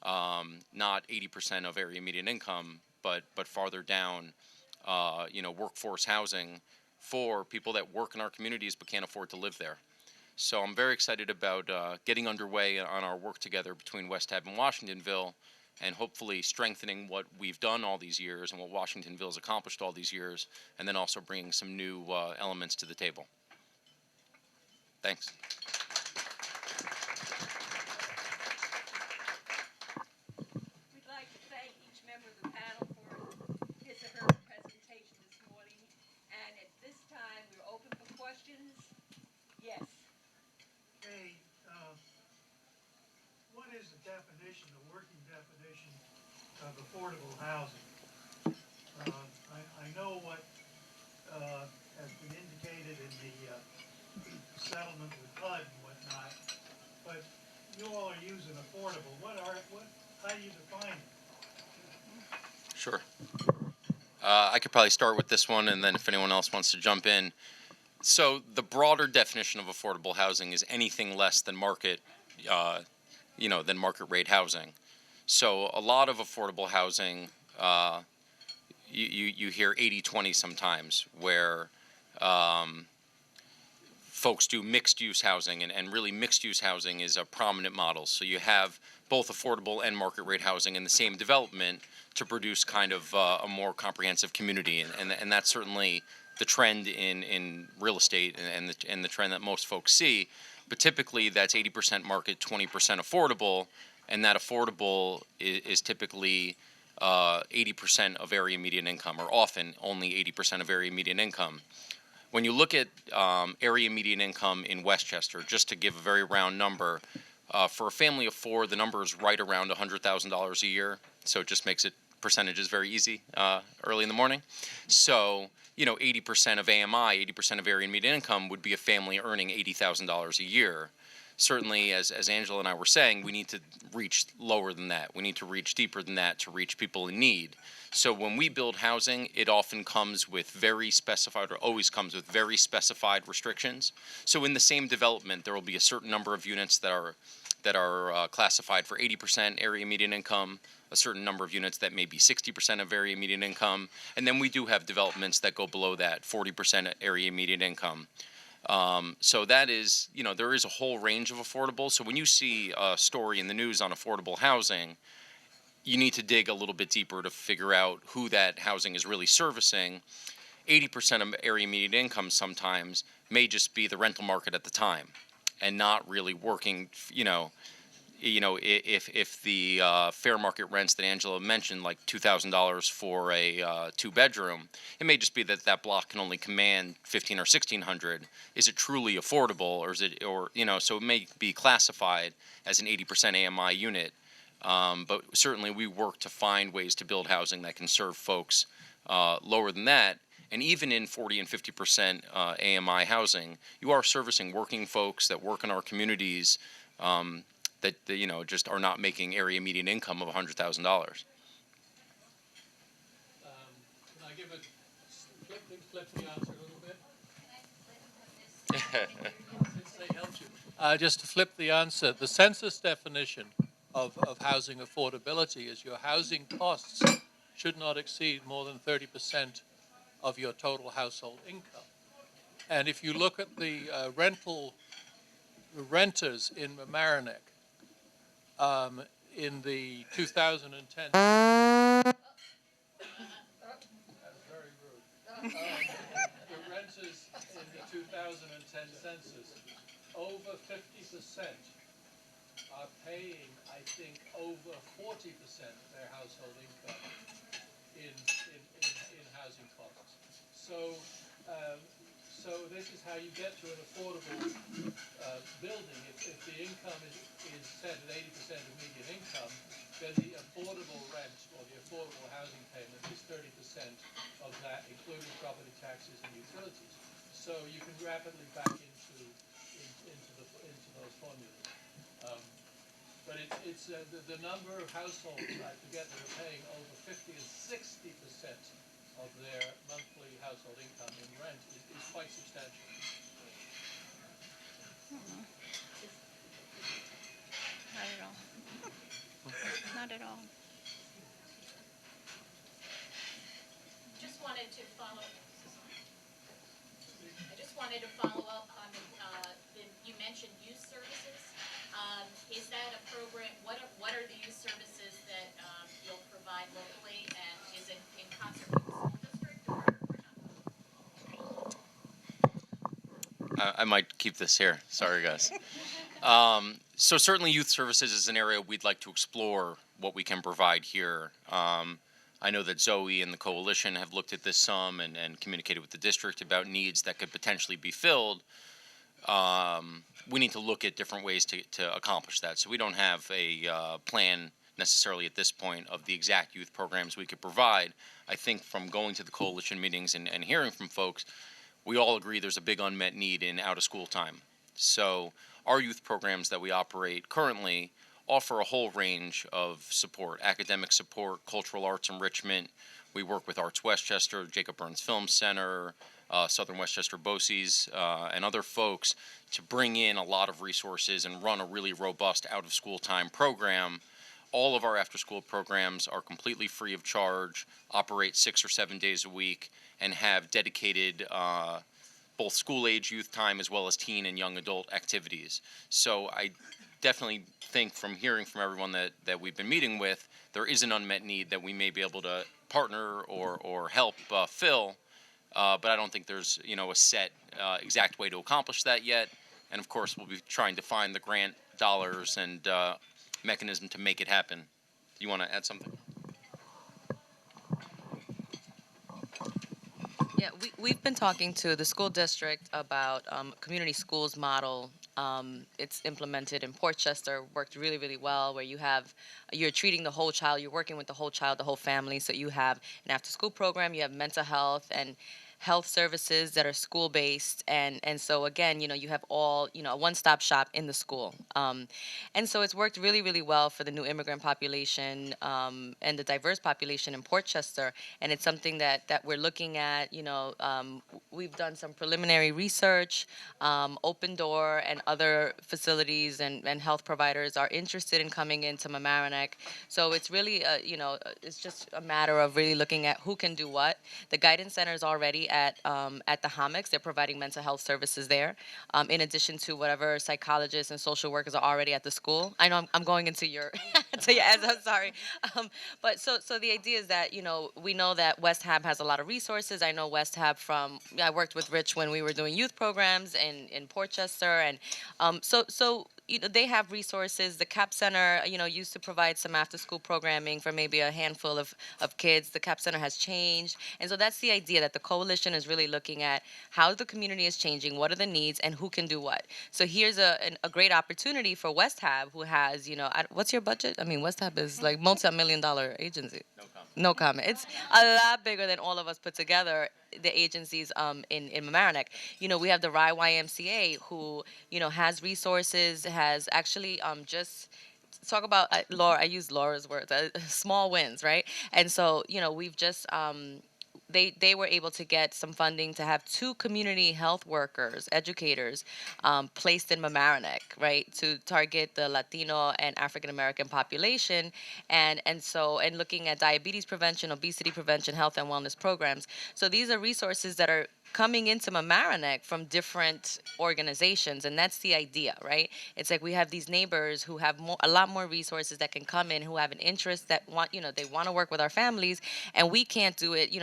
Not 80% of area median income, but farther down, workforce housing for people that work in our communities but can't afford to live there. So I'm very excited about getting underway on our work together between West Ave and Washingtonville, and hopefully strengthening what we've done all these years and what Washingtonville has accomplished all these years, and then also bringing some new elements to the table. Thanks. We'd like to thank each member of the panel for his or her presentation this morning. And at this time, we're open for questions. Yes. Hey, what is the definition, the working definition of affordable housing? I know what has been indicated in the settlement with HUD and whatnot, but you all are using affordable. How do you define it? Sure. I could probably start with this one, and then if anyone else wants to jump in. So the broader definition of affordable housing is anything less than market, than market rate housing. So a lot of affordable housing, you hear 80-20 sometimes, where folks do mixed use housing, and really mixed use housing is a prominent model. So you have both affordable and market rate housing in the same development to produce kind of a more comprehensive community, and that's certainly the trend in real estate and the trend that most folks see. But typically that's 80% market, 20% affordable, and that affordable is typically 80% of area median income, or often only 80% of area median income. When you look at area median income in Westchester, just to give a very round number, for a family of four, the number is right around $100,000 a year. So it just makes it percentages very easy early in the morning. So 80% of AMI, 80% of area median income would be a family earning $80,000 a year. Certainly, as Angela and I were saying, we need to reach lower than that. We need to reach deeper than that to reach people in need. So when we build housing, it often comes with very specified, or always comes with very specified restrictions. So in the same development, there will be a certain number of units that are classified for 80% area median income, a certain number of units that may be 60% of area median income, and then we do have developments that go below that, 40% area median income. So that is, there is a whole range of affordable. So when you see a story in the news on affordable housing, you need to dig a little bit deeper to figure out who that housing is really servicing. 80% of area median income sometimes may just be the rental market at the time, and not really working, if the fair market rents that Angela mentioned, like $2,000 for a two-bedroom, it may just be that block can only command $1,500 or $1,600. Is it truly affordable, or is it, so it may be classified as an 80% AMI unit. But certainly we work to find ways to build housing that can serve folks lower than that. And even in 40 and 50% AMI housing, you are servicing working folks that work in our communities that just are not making area median income of $100,000. Can I give a flip the answer a little bit? Since they helped you. Just to flip the answer, the census definition of housing affordability is your housing costs should not exceed more than 30% of your total household income. And if you look at the renters in Mamaroneck in the 2010 the renters in the 2010 census, over 50% are paying, I think, over 40% of their household income in housing costs. So, so this is how you get to an affordable building. If the income is set at 80% of median income, then the affordable rent or the affordable housing payment is 30% of that, including property taxes and utilities. So you can rapidly back into those formulas. But it's the number of households, I forget, that are paying over 50 and 60% of their monthly household income in rent is quite substantial. Not at all. Not at all. Just wanted to follow. I just wanted to follow up on you mentioned youth services. Is that a program? What are the youth services that you'll provide locally, and is it in concert with the school district or not? I might keep this here. Sorry, guys. So certainly youth services is an area we'd like to explore what we can provide here. I know that Zoe and the coalition have looked at this some and communicated with the district about needs that could potentially be filled. We need to look at different ways to accomplish that. So we don't have a plan necessarily at this point of the exact youth programs we could provide. I think from going to the coalition meetings and hearing from folks, we all agree there's a big unmet need in out-of-school time. So our youth programs that we operate currently offer a whole range of support: academic support, cultural arts enrichment. We work with Arts Westchester, Jacob Burns Film Center, Southern Westchester BOCES, and other folks to bring in a lot of resources and run a really robust out-of-school time program. All of our after-school programs are completely free of charge, operate 6 or 7 days a week, and have dedicated both school-age youth time as well as teen and young adult activities. So I definitely think from hearing from everyone that we've been meeting with, there is an unmet need that we may be able to partner or help fill, but I don't think there's a set exact way to accomplish that yet. And of course, we'll be trying to find the grant dollars and mechanism to make it happen. Do you want to add something? Yeah, we've been talking to the school district about community schools model. It's implemented in Portchester, worked really, really well, where you're treating the whole child, you're working with the whole child, the whole family. So you have an after-school program, you have mental health and health services that are school-based, and so again, you have all, a one-stop shop in the school, and so it's worked really, really well for the new immigrant population and the diverse population in Portchester, and it's something that we're looking at. We've done some preliminary research. Open Door and other facilities and health providers are interested in coming into Mamaroneck, so it's really, it's just a matter of really looking at who can do what. The guidance center is already at the Hammocks. They're providing mental health services there, in addition to whatever psychologists and social workers are already at the school. I know I'm going into your, I'm sorry. But so the idea is that, we know that West Hab has a lot of resources. I know West Hab I worked with Rich when we were doing youth programs in Portchester, and so they have resources. The CAP Center, used to provide some after-school programming for maybe a handful of kids. The CAP Center has changed. And so that's the idea, that the coalition is really looking at how the community is changing, what are the needs, and who can do what. So here's a great opportunity for West Hab, who has, what's your budget? I mean, West Hab is like multi-million-dollar agency. No comment. It's a lot bigger than all of us put together. the agencies in Mamaroneck. We have the Rye YMCA, who has resources, has actually just talk about Laura. I use Laura's words, small wins, right? And so we've just they were able to get some funding to have 2 community health workers, educators, placed in Mamaroneck, right, to target the Latino and African American population, and looking at diabetes prevention, obesity prevention, health and wellness programs. So these are resources that are coming into Mamaroneck from different organizations, and that's the idea, right? It's like we have these neighbors who have a lot more resources that can come in, who have an interest that they want to work with our families, and we can't do it.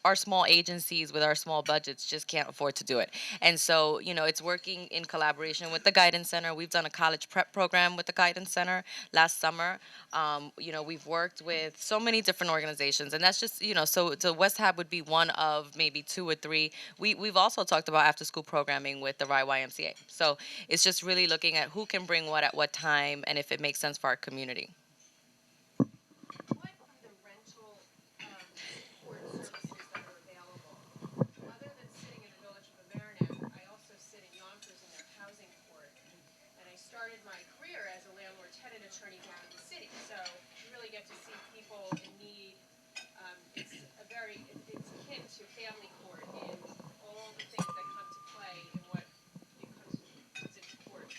Our small agencies with our small budgets just can't afford to do it. And so, it's working in collaboration with the Guidance Center. We've done a college prep program with the Guidance Center last summer. We've worked with so many different organizations, and that's just, so West Hab would be one of maybe 2 or 3. We've also talked about after-school programming with the Rye YMCA. So it's just really looking at who can bring what at what time and if it makes sense for our community. What are the rental support services that are available? Other than sitting in the village of Mamaroneck, I also sit in Yonkers in their housing court. And I started my career as a landlord-tenant attorney down in the city. So you really get to see people in need. It's akin to family court in all the things that come to play in what comes into court.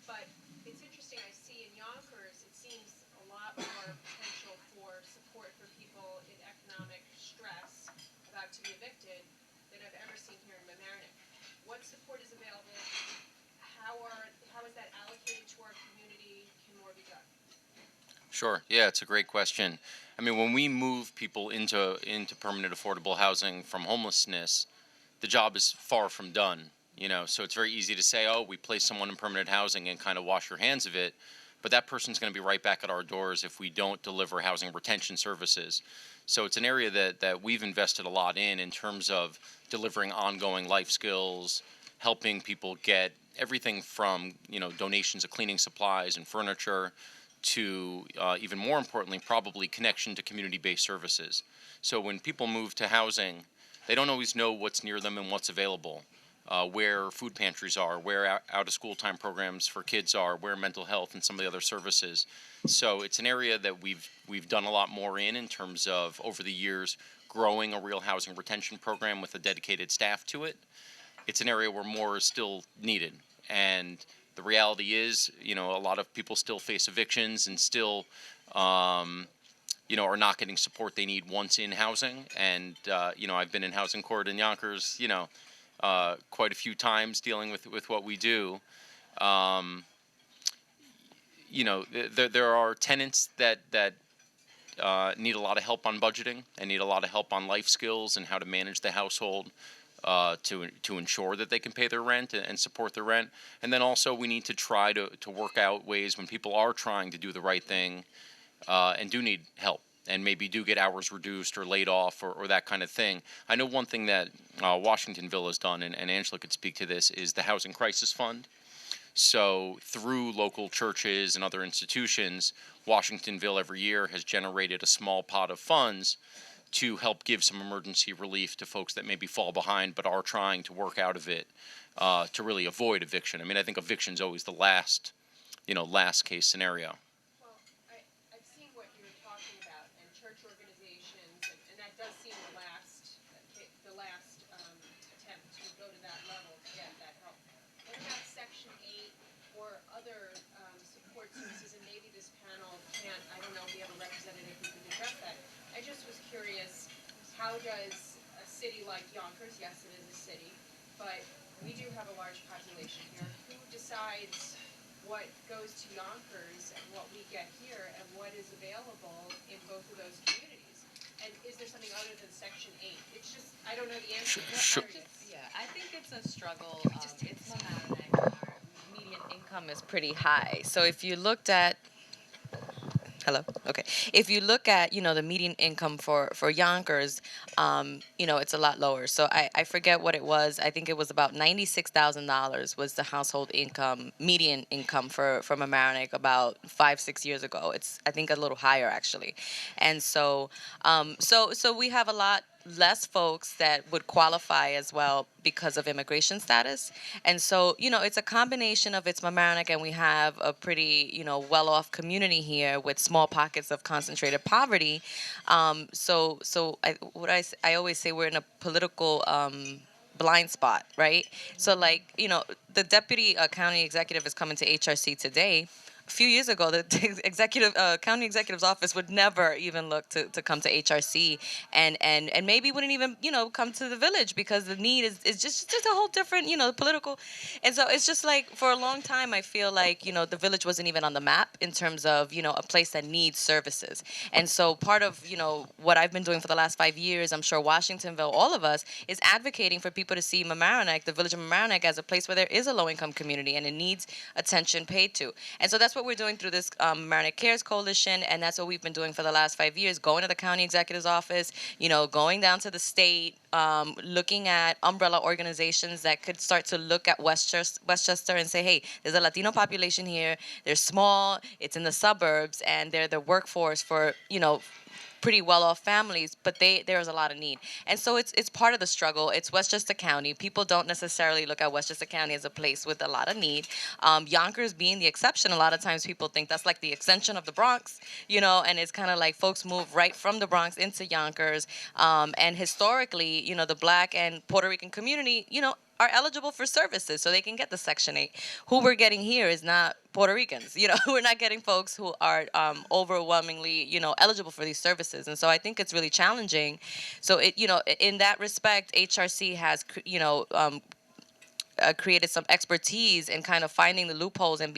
But it's interesting, I see in Yonkers, it seems a lot more potential for support for people in economic stress about to be evicted than I've ever seen here in Mamaroneck. What support is available? How is that allocated to our community? Can more be done? Sure. Yeah, it's a great question. I mean, when we move people into permanent affordable housing from homelessness, the job is far from done. So it's very easy to say, oh, we place someone in permanent housing and kind of wash your hands of it, but that person's going to be right back at our doors if we don't deliver housing retention services. So it's an area that we've invested a lot in terms of delivering ongoing life skills, helping people get everything from donations of cleaning supplies and furniture to even more importantly, probably connection to community-based services. So when people move to housing, they don't always know what's near them and what's available, where food pantries are, where out-of-school time programs for kids are, where mental health and some of the other services. So it's an area that we've done a lot more in terms of, over the years, growing a real housing retention program with a dedicated staff to it. It's an area where more is still needed. And the reality is, a lot of people still face evictions and still, are not getting support they need once in housing. And, I've been in housing court in Yonkers, quite a few times dealing with what we do. There are tenants that need a lot of help on budgeting and need a lot of help on life skills and how to manage the household. To ensure that they can pay their rent and support their rent. And then also we need to try to work out ways when people are trying to do the right thing and do need help and maybe do get hours reduced or laid off or that kind of thing. I know one thing that Washingtonville has done, and Angela could speak to this, is the Housing Crisis Fund. So through local churches and other institutions, Washingtonville every year has generated a small pot of funds to help give some emergency relief to folks that maybe fall behind but are trying to work out of it to really avoid eviction. I mean, I think eviction's always the last case scenario. Well, I've seen what you're talking about, and church organizations, and that does seem the last attempt to go to that level to get that help. What about Section 8 or other support services? And maybe this panel can't, I don't know if we have a representative who can address that. I just was curious, how does a city like Yonkers, yes, it is a city, but we do have a large population here, who decides what goes to Yonkers and what we get here and what is available in both of those communities? And is there something other than Section 8? It's just, I don't know the answer. Sure. Yeah, I think it's a struggle. It's Mamaroneck. Our median income is pretty high. So if you looked at Hello. Okay. If you look at, the median income for Yonkers, it's a lot lower. So I forget what it was. I think it was about $96,000 was the household income, median income for Mamaroneck about 5-6 years ago. It's, I think, a little higher actually. And so we have a lot less folks that would qualify as well because of immigration status. And so, it's a combination of it's Mamaroneck, and we have a pretty, well-off community here with small pockets of concentrated poverty. I always say we're in a political blind spot, right? So, like, the deputy county executive is coming to HRC today. A few years ago, the county executive's office would never even look to come to HRC, and maybe wouldn't even come to the village, because the need is just a whole different political. And so it's just like, for a long time I feel like the village wasn't even on the map in terms of a place that needs services. And so part of what I've been doing for the last 5 years, I'm sure Washingtonville, all of us, is advocating for people to see Mamaroneck, the village of Mamaroneck, as a place where there is a low-income community and it needs attention paid to. And so that's what we're doing through this Mamaroneck Cares Coalition, and that's what we've been doing for the last 5 years, going to the county executive's office, going down to the state, looking at umbrella organizations that could start to look at Westchester and say, hey, there's a Latino population here, they're small, it's in the suburbs, and they're the workforce for, pretty well-off families, but there's a lot of need. And so it's part of the struggle. It's Westchester County. People don't necessarily look at Westchester County as a place with a lot of need. Yonkers being the exception, a lot of times people think that's like the extension of the Bronx, and it's kind of like folks move right from the Bronx into Yonkers. And historically, the Black and Puerto Rican community, are eligible for services, so they can get the Section 8. Who we're getting here is not Puerto Ricans. We're not getting folks who are overwhelmingly, eligible for these services. And so I think it's really challenging. So in that respect, HRC has, created some expertise in kind of finding the loopholes and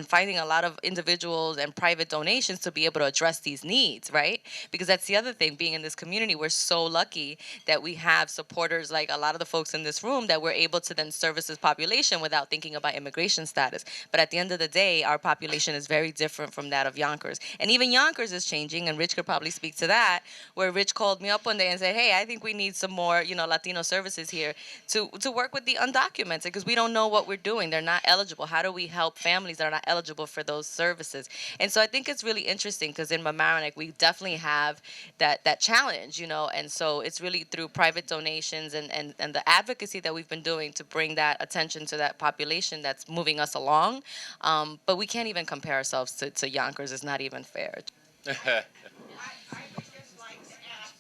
finding a lot of individuals and private donations to be able to address these needs, right? Because that's the other thing, being in this community, we're so lucky that we have supporters like a lot of the folks in this room that we're able to then service this population without thinking about immigration status. But at the end of the day, our population is very different from that of Yonkers. And even Yonkers is changing, and Rich could probably speak to that, where Rich called me up one day and said, hey, I think we need some more, Latino services here to work with the undocumented, because we don't know what we're doing. They're not eligible. How do we help families that are not eligible for those services? And so I think it's really interesting, because in Mamaroneck, we definitely have that challenge, and so it's really through private donations and the advocacy that we've been doing to bring that attention to that population that's moving us along. But we can't even compare ourselves to Yonkers. It's not even fair. I would just like to ask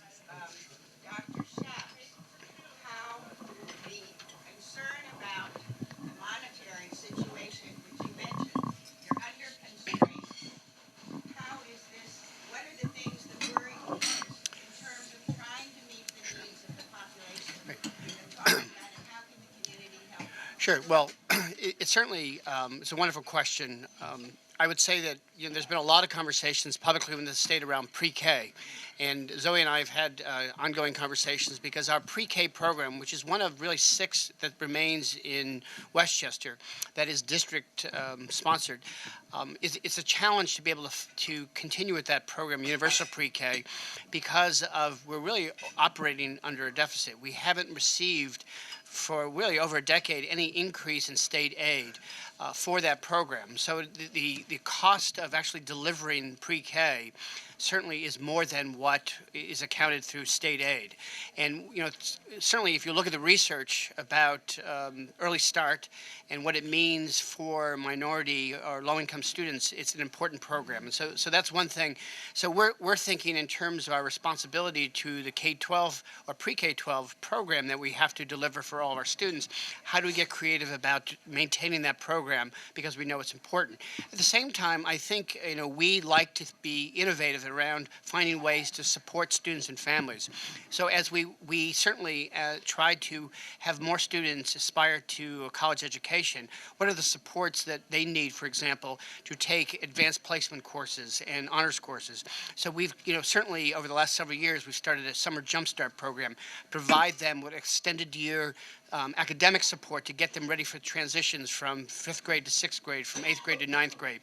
Dr. Schaff how the concern about the monetary situation, which you mentioned, you're under constraints. How is this, what are the things that worry you in terms of trying to meet the needs of the population? And talking about it, how can the community help? Sure. Well, it certainly it's a wonderful question. I would say that there's been a lot of conversations publicly in the state around pre-K, and Zoe and I have had ongoing conversations, because our pre-K program, which is one of really 6 that remains in Westchester, that is district sponsored, it's a challenge to be able to continue with that program, universal pre-K, because we're really operating under a deficit. We haven't received for really over a decade any increase in state aid for that program. So the cost of actually delivering pre-K certainly is more than what is accounted through state aid. And certainly if you look at the research about early start and what it means for minority or low-income students, it's an important program. And so that's one thing. So we're thinking in terms of our responsibility to the K-12 or pre-K-12 program that we have to deliver for all of our students. How do we get creative about maintaining that program, because we know it's important? At the same time, I think we like to be innovative around finding ways to support students and families. So as we certainly try to have more students aspire to a college education, what are the supports that they need, for example, to take advanced placement courses and honors courses? So we've, certainly over the last several years, we've started a summer jumpstart program, provide them with extended year academic support to get them ready for transitions from 5th grade to 6th grade, from 8th grade to 9th grade.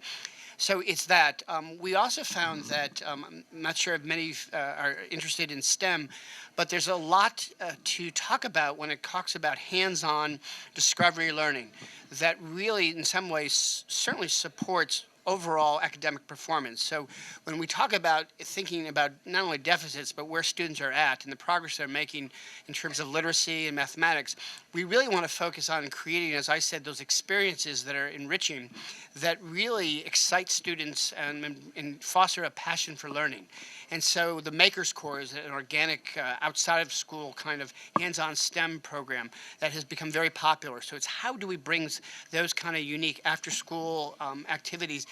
So it's that. We also found that, I'm not sure if many are interested in STEM, but there's a lot to talk about when it talks about hands-on discovery learning that really, in some ways, certainly supports overall academic performance. So when we talk about thinking about not only deficits, but where students are at and the progress they're making in terms of literacy and mathematics, we really want to focus on creating, as I said, those experiences that are enriching, that really excite students and foster a passion for learning. And so the Makers Corps is an organic, outside of school kind of hands-on STEM program that has become very popular. So it's how do we bring those kind of unique after-school activities,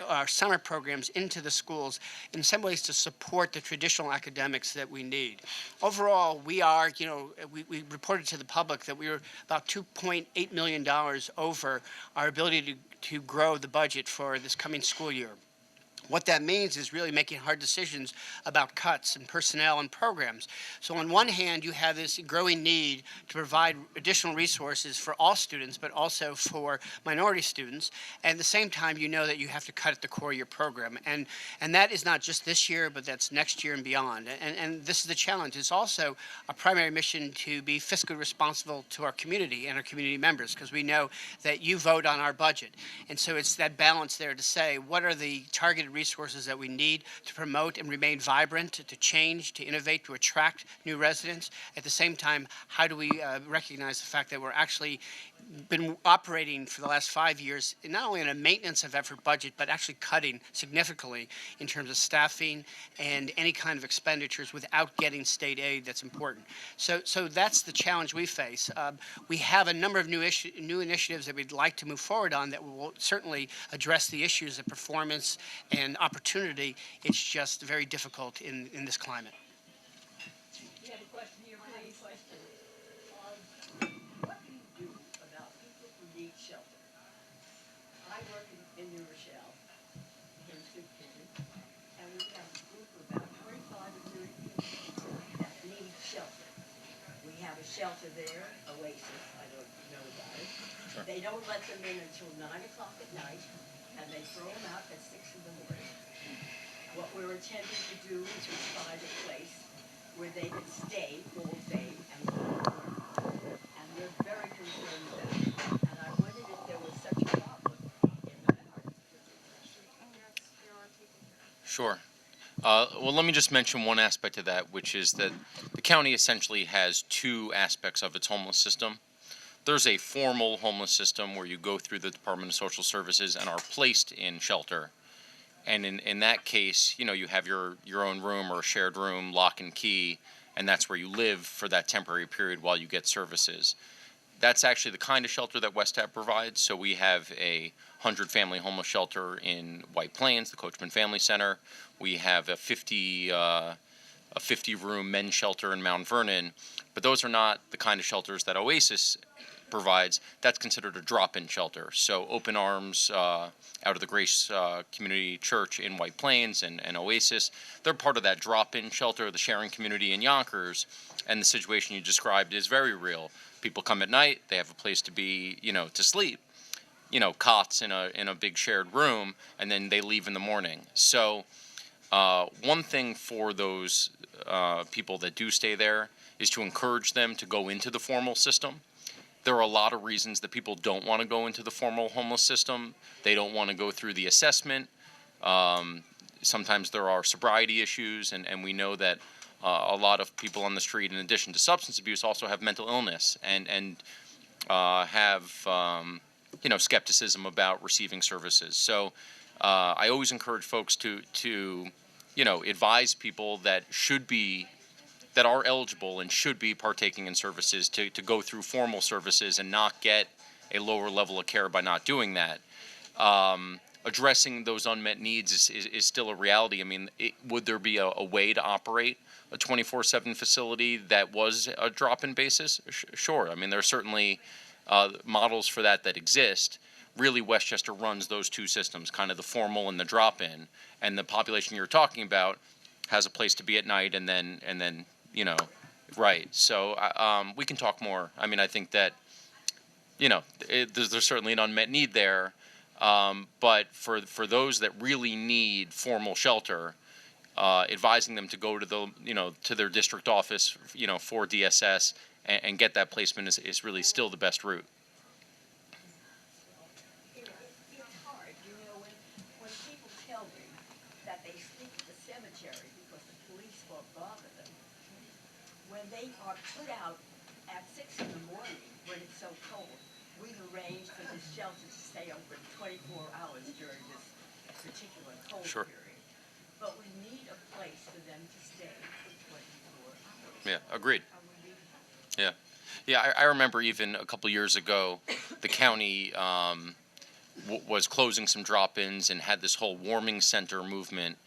our summer programs, into the schools in some ways to support the traditional academics that we need. Overall, we are, we reported to the public that we were about $2.8 million over our ability to grow the budget for this coming school year. What that means is really making hard decisions about cuts and personnel and programs. So on one hand, you have this growing need to provide additional resources for all students, but also for minority students. And at the same time, you know that you have to cut at the core of your program. And that is not just this year, but that's next year and beyond. And this is the challenge. It's also a primary mission to be fiscally responsible to our community and our community members, because we know that you vote on our budget. And so it's that balance there to say, what are the targeted resources that we need to promote and remain vibrant, to change, to innovate, to attract new residents. At the same time, how do we recognize the fact that we're actually been operating for the last 5 years, not only in a maintenance of effort budget, but actually cutting significantly in terms of staffing and any kind of expenditures without getting state aid that's important. So that's the challenge we face. We have a number of new initiatives that we'd like to move forward on that will certainly address the issues of performance and opportunity. It's just very difficult in this climate. You have a question here, please. What do you do about people who need shelter? I work in New Rochelle, in Soup Kitchen, and we have a group of about 25 or 30 people that need shelter. We have a shelter there, Oasis, I don't know about it. Sure. They don't let them in until 9 o'clock at night, and they throw them out at 6 in the morning. What we're intending to do is to find a place where they can stay all day and learn. And we're very concerned about it. And I wondered if there was such a problem in the Sure. Well, let me just mention one aspect of that, which is that the county essentially has two aspects of its homeless system. There's a formal homeless system where you go through the Department of Social Services and are placed in shelter. And in that case, you have your own room or a shared room, lock and key, and that's where you live for that temporary period while you get services. That's actually the kind of shelter that West Ave provides. So we have a 100-family homeless shelter in White Plains, the Coachman Family Center. We have a 50-room men's shelter in Mount Vernon. But those are not the kind of shelters that Oasis provides. That's considered a drop-in shelter. So Open Arms out of the Grace Community Church in White Plains and Oasis, they're part of that drop-in shelter, the sharing community in Yonkers, and the situation you described is very real. People come at night, they have a place to be, to sleep, cots in a big shared room, and then they leave in the morning. So one thing for those people that do stay there is to encourage them to go into the formal system. There are a lot of reasons that people don't want to go into the formal homeless system. They don't want to go through the assessment. Sometimes there are sobriety issues, and we know that a lot of people on the street, in addition to substance abuse, also have mental illness and have skepticism about receiving services. So I always encourage folks to advise people that are eligible and should be partaking in services to go through formal services and not get a lower level of care by not doing that. Addressing those unmet needs is still a reality. I mean, would there be a way to operate a 24/7 facility that was a drop-in basis? Sure. I mean, there are certainly models for that exist. Really, Westchester runs those two systems, kind of the formal and the drop-in, and the population you're talking about has a place to be at night and then right. So we can talk more. I mean, I think that, there's certainly an unmet need there. But for those that really need formal shelter, advising them to go to to their district office, for DSS and get that placement is really still the best route. It's hard, when and they are put out at 6 in the morning when it's so cold. We've arranged for this shelter to stay open 24 hours during this particular cold Sure. period. But we need a place for them to stay for 24 hours. Yeah, agreed. And we need Yeah. Yeah, I remember even a couple years ago, the county was closing some drop-ins and had this whole warming center movement.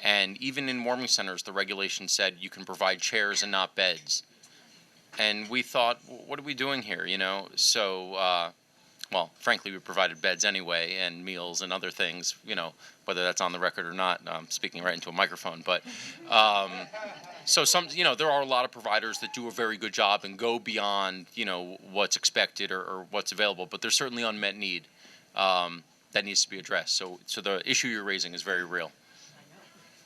And even in warming centers, the regulation said you can provide chairs and not beds. And we thought, what are we doing here, you know? So, well, frankly, we provided beds anyway and meals and other things, you know, whether that's on the record or not. I'm speaking right into a microphone. But so you know, there are a lot of providers that do a very good job and go beyond, you know, what's expected or what's available. But there's certainly unmet need that needs to be addressed. So the issue you're raising is very real.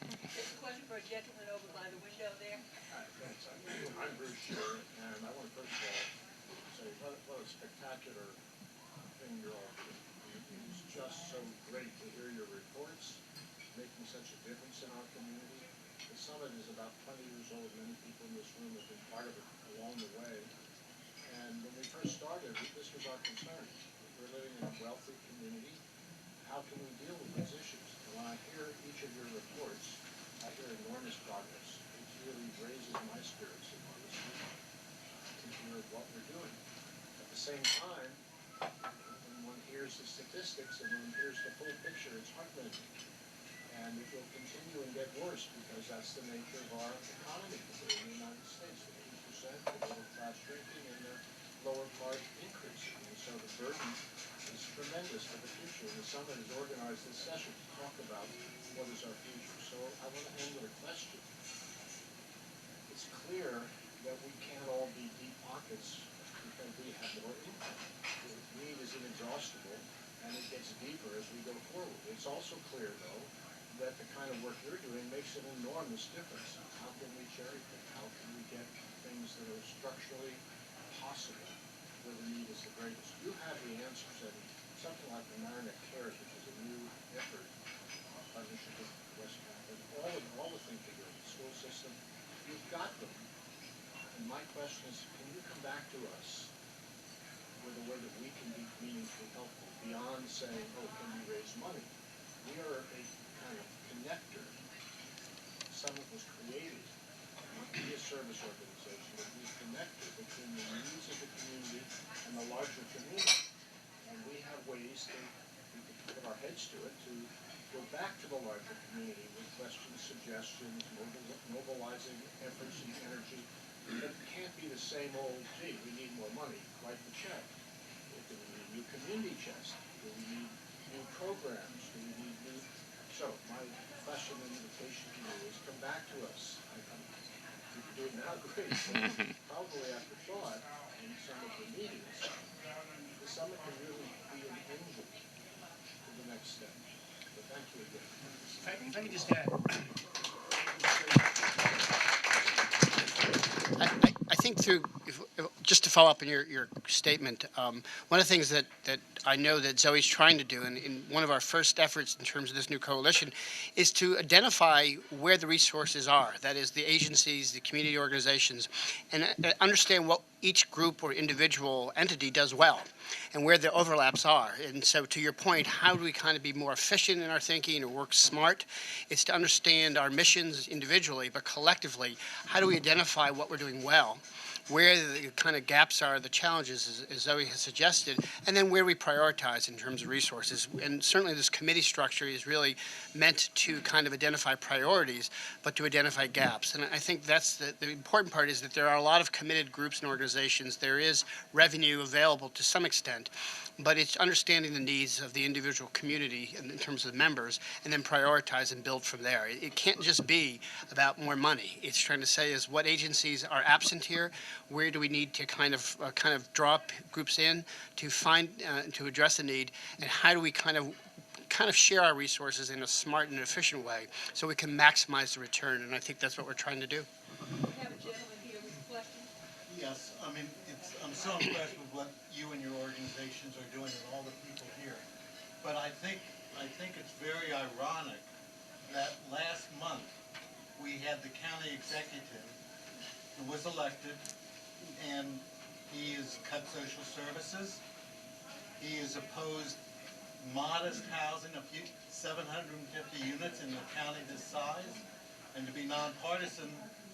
There's a question for a gentleman over by the window there. I'm Bruce Shearer, and I want to first of all say what a spectacular thing you're all doing. It's just so great to hear your reports, making such a difference in our community. The summit is about 20 years old. Many people in this room have been part of it along the way. And when we first started, this was our concern. We're living in a wealthy community. How can we deal with these issues? And when I hear each of your reports, I hear enormous progress. It really raises my spirits enormously to hear what we're doing. At the same time, when one hears the statistics and one hears the full picture, it's heartrending. And it will continue and get worse because that's the nature of our economy today in the United States. The 80%, the middle class shrinking, and the lower part increasing. And so the burden is tremendous for the future. And the summit has organized this session to talk about what is our future. So I want to end with a question. It's clear that we can't all be deep pockets because we have more income. The need is inexhaustible, and it gets deeper as we go forward. It's also clear, though, that the kind of work you're doing makes an enormous difference. How can we cherry pick? How can we get things that are structurally possible where the need is the greatest? You have the answers, and something like the Mamaroneck Cares, which is a new effort, partnership with West Cap, and all the things you're doing, the school system, you've got them. And my question is, can you come back to us with a way that we can be meaningfully helpful beyond saying, oh, can you raise money? We are a kind of connector. Summit was created not to be a service organization, but to be a connector between the needs of the community and the larger community. And we have ways that we can put our heads to it to go back to the larger community with questions, suggestions, mobilizing efforts and energy. But it can't be the same old, gee, we need more money, write the check. Do we need new community chest? Do we need new programs? Do we need new... So my question and invitation to you is come back to us. You can do it now, great. Probably after thought in some of the meetings, the summit can really be an engine to the next step. But thank you again. If I could just add. I think just to follow up on your statement, one of the things that I know that Zoe's trying to do, and in one of our first efforts in terms of this new coalition, is to identify where the resources are, that is the agencies, the community organizations, and understand what each group or individual entity does well and where the overlaps are. And so to your point, how do we kind of be more efficient in our thinking or work smart? It's to understand our missions individually, but collectively, how do we identify what we're doing well, where the kind of gaps are, the challenges, as Zoe has suggested, and then where we prioritize in terms of resources. And certainly this committee structure is really meant to kind of identify priorities, but to identify gaps. And I think that's the important part is that there are a lot of committed groups and organizations. There is revenue available to some extent, but it's understanding the needs of the individual community in terms of the members, and then prioritize and build from there. It can't just be about more money. It's trying to say is what agencies are absent here, where do we need to kind of draw groups in to find to address the need, and how do we kind of share our resources in a smart and efficient way so we can maximize the return. And I think that's what we're trying to do. We have a gentleman here with a question. Yes, I mean, I'm so impressed with what you and your organizations are doing and all the people here. But I think it's very ironic that last month we had the county executive was elected, and he has cut social services. He has opposed modest housing of 750 units in a county this size. And to be nonpartisan,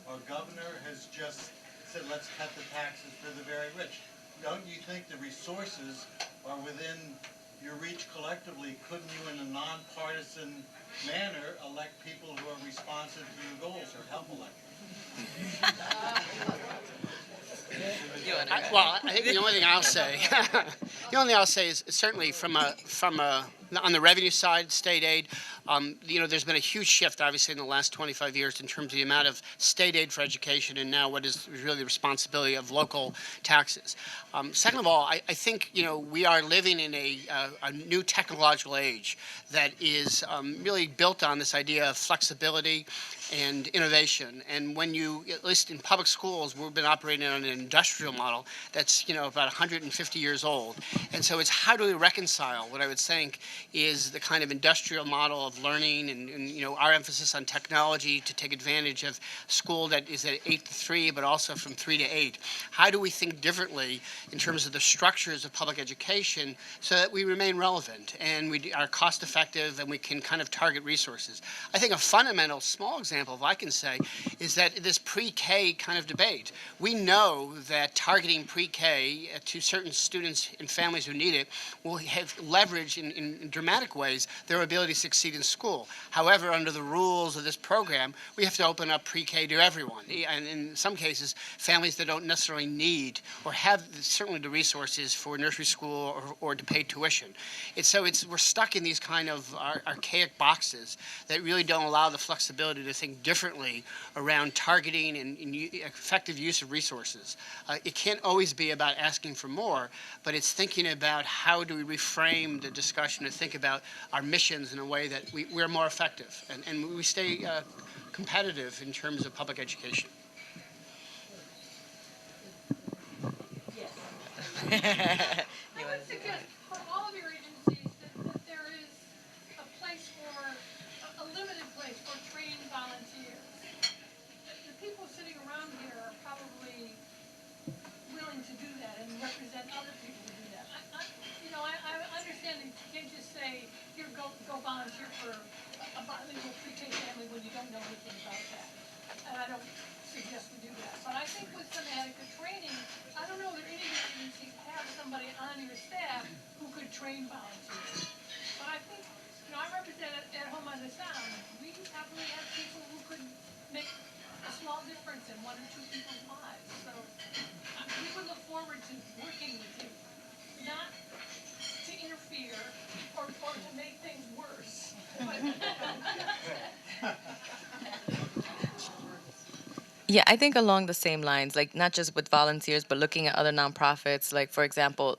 our governor has just said, let's cut the taxes for the very rich. Don't you think the resources are within your reach collectively? Couldn't you, in a nonpartisan manner, elect people who are responsive to your goals, or help elect them? Well, I think the only thing I'll say, is certainly on the revenue side, state aid. There's been a huge shift, obviously, in the last 25 years in terms of the amount of state aid for education, and now what is really the responsibility of local taxes. Second of all, I think we are living in a new technological age that is really built on this idea of flexibility and innovation. And when you, at least in public schools, we've been operating on an industrial model that's about 150 years old. And so it's how do we reconcile what I would think is the kind of industrial model of learning and our emphasis on technology to take advantage of school that is at 8 to 3, but also from 3 to 8. How do we think differently in terms of the structures of public education so that we remain relevant and we are cost effective and we can kind of target resources? I think a fundamental small example, if I can say, is that this pre-K kind of debate. We know that targeting pre-K to certain students and families who need it will have leverage in dramatic ways their ability to succeed in school. However, under the rules of this program, we have to open up pre-K to everyone. And in some cases, families that don't necessarily need or have certainly the resources for nursery school or to pay tuition. We're stuck in these kind of archaic boxes that really don't allow the flexibility to think differently around targeting and effective use of resources. It can't always be about asking for more, but it's thinking about how do we reframe the discussion to think about our missions in a way that we're more effective and we stay competitive in terms of public education. I would suggest for all of your agencies that there is a place for, a limited place for trained volunteers. The people sitting around here are probably willing to do that and represent other people to do that. I understand that you can't just say, here, go volunteer for a bilingual pre-K family when you don't know anything about that. And I don't suggest to do that. But I think with some adequate training, I don't know that any of your agencies have somebody on your staff who could train volunteers. But I think, I represent at Home on the Sound. We probably have people who could make a small difference in 1 or 2 people's lives. So we would look forward to working with you, not to interfere or to make things worse. Yeah, I think along the same lines, like not just with volunteers, but looking at other nonprofits. Like, for example,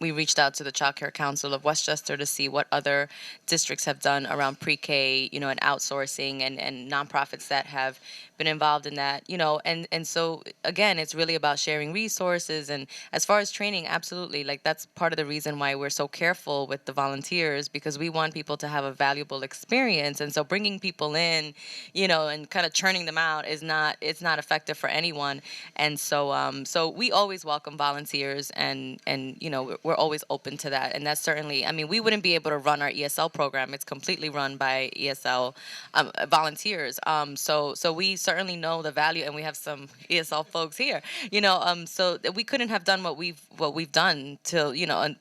we reached out to the Child Care Council of Westchester to see what other districts have done around pre-K, and outsourcing and nonprofits that have been involved in that, and so again, it's really about sharing resources. And as far as training, absolutely, like that's part of the reason why we're so careful with the volunteers, because we want people to have a valuable experience. And so bringing people in, and kind of churning them out it's not effective for anyone. And so so we always welcome volunteers, and we're always open to that. And that's certainly, we wouldn't be able to run our ESL program. It's completely run by ESL volunteers. So we certainly know the value, and we have some ESL folks here, so that we couldn't have done what we've done till,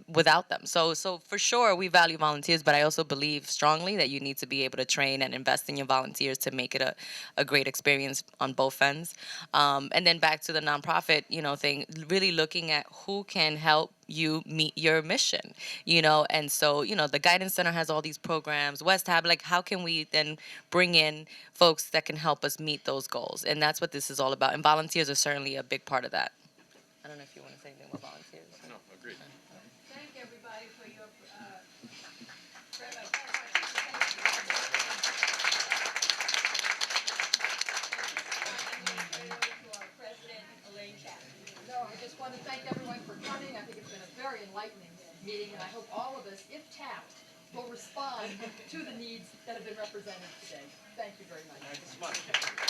without them. So for sure we value volunteers, but I also believe strongly that you need to be able to train and invest in your volunteers to make it a great experience on both ends. And then back to the nonprofit, thing, really looking at who can help you meet your mission, and so, the Guidance Center has all these programs, West Hab, like how can we then bring in folks that can help us meet those goals? And that's what this is all about. And volunteers are certainly a big part of that. I don't know if you want to say anything about volunteers. No, agreed. Thank everybody for your No, I just want to thank everyone for coming. I think it's been a very enlightening meeting, and I hope all of us, if tapped, will respond to the needs that have been represented today. Thank you very much. Thank you so much.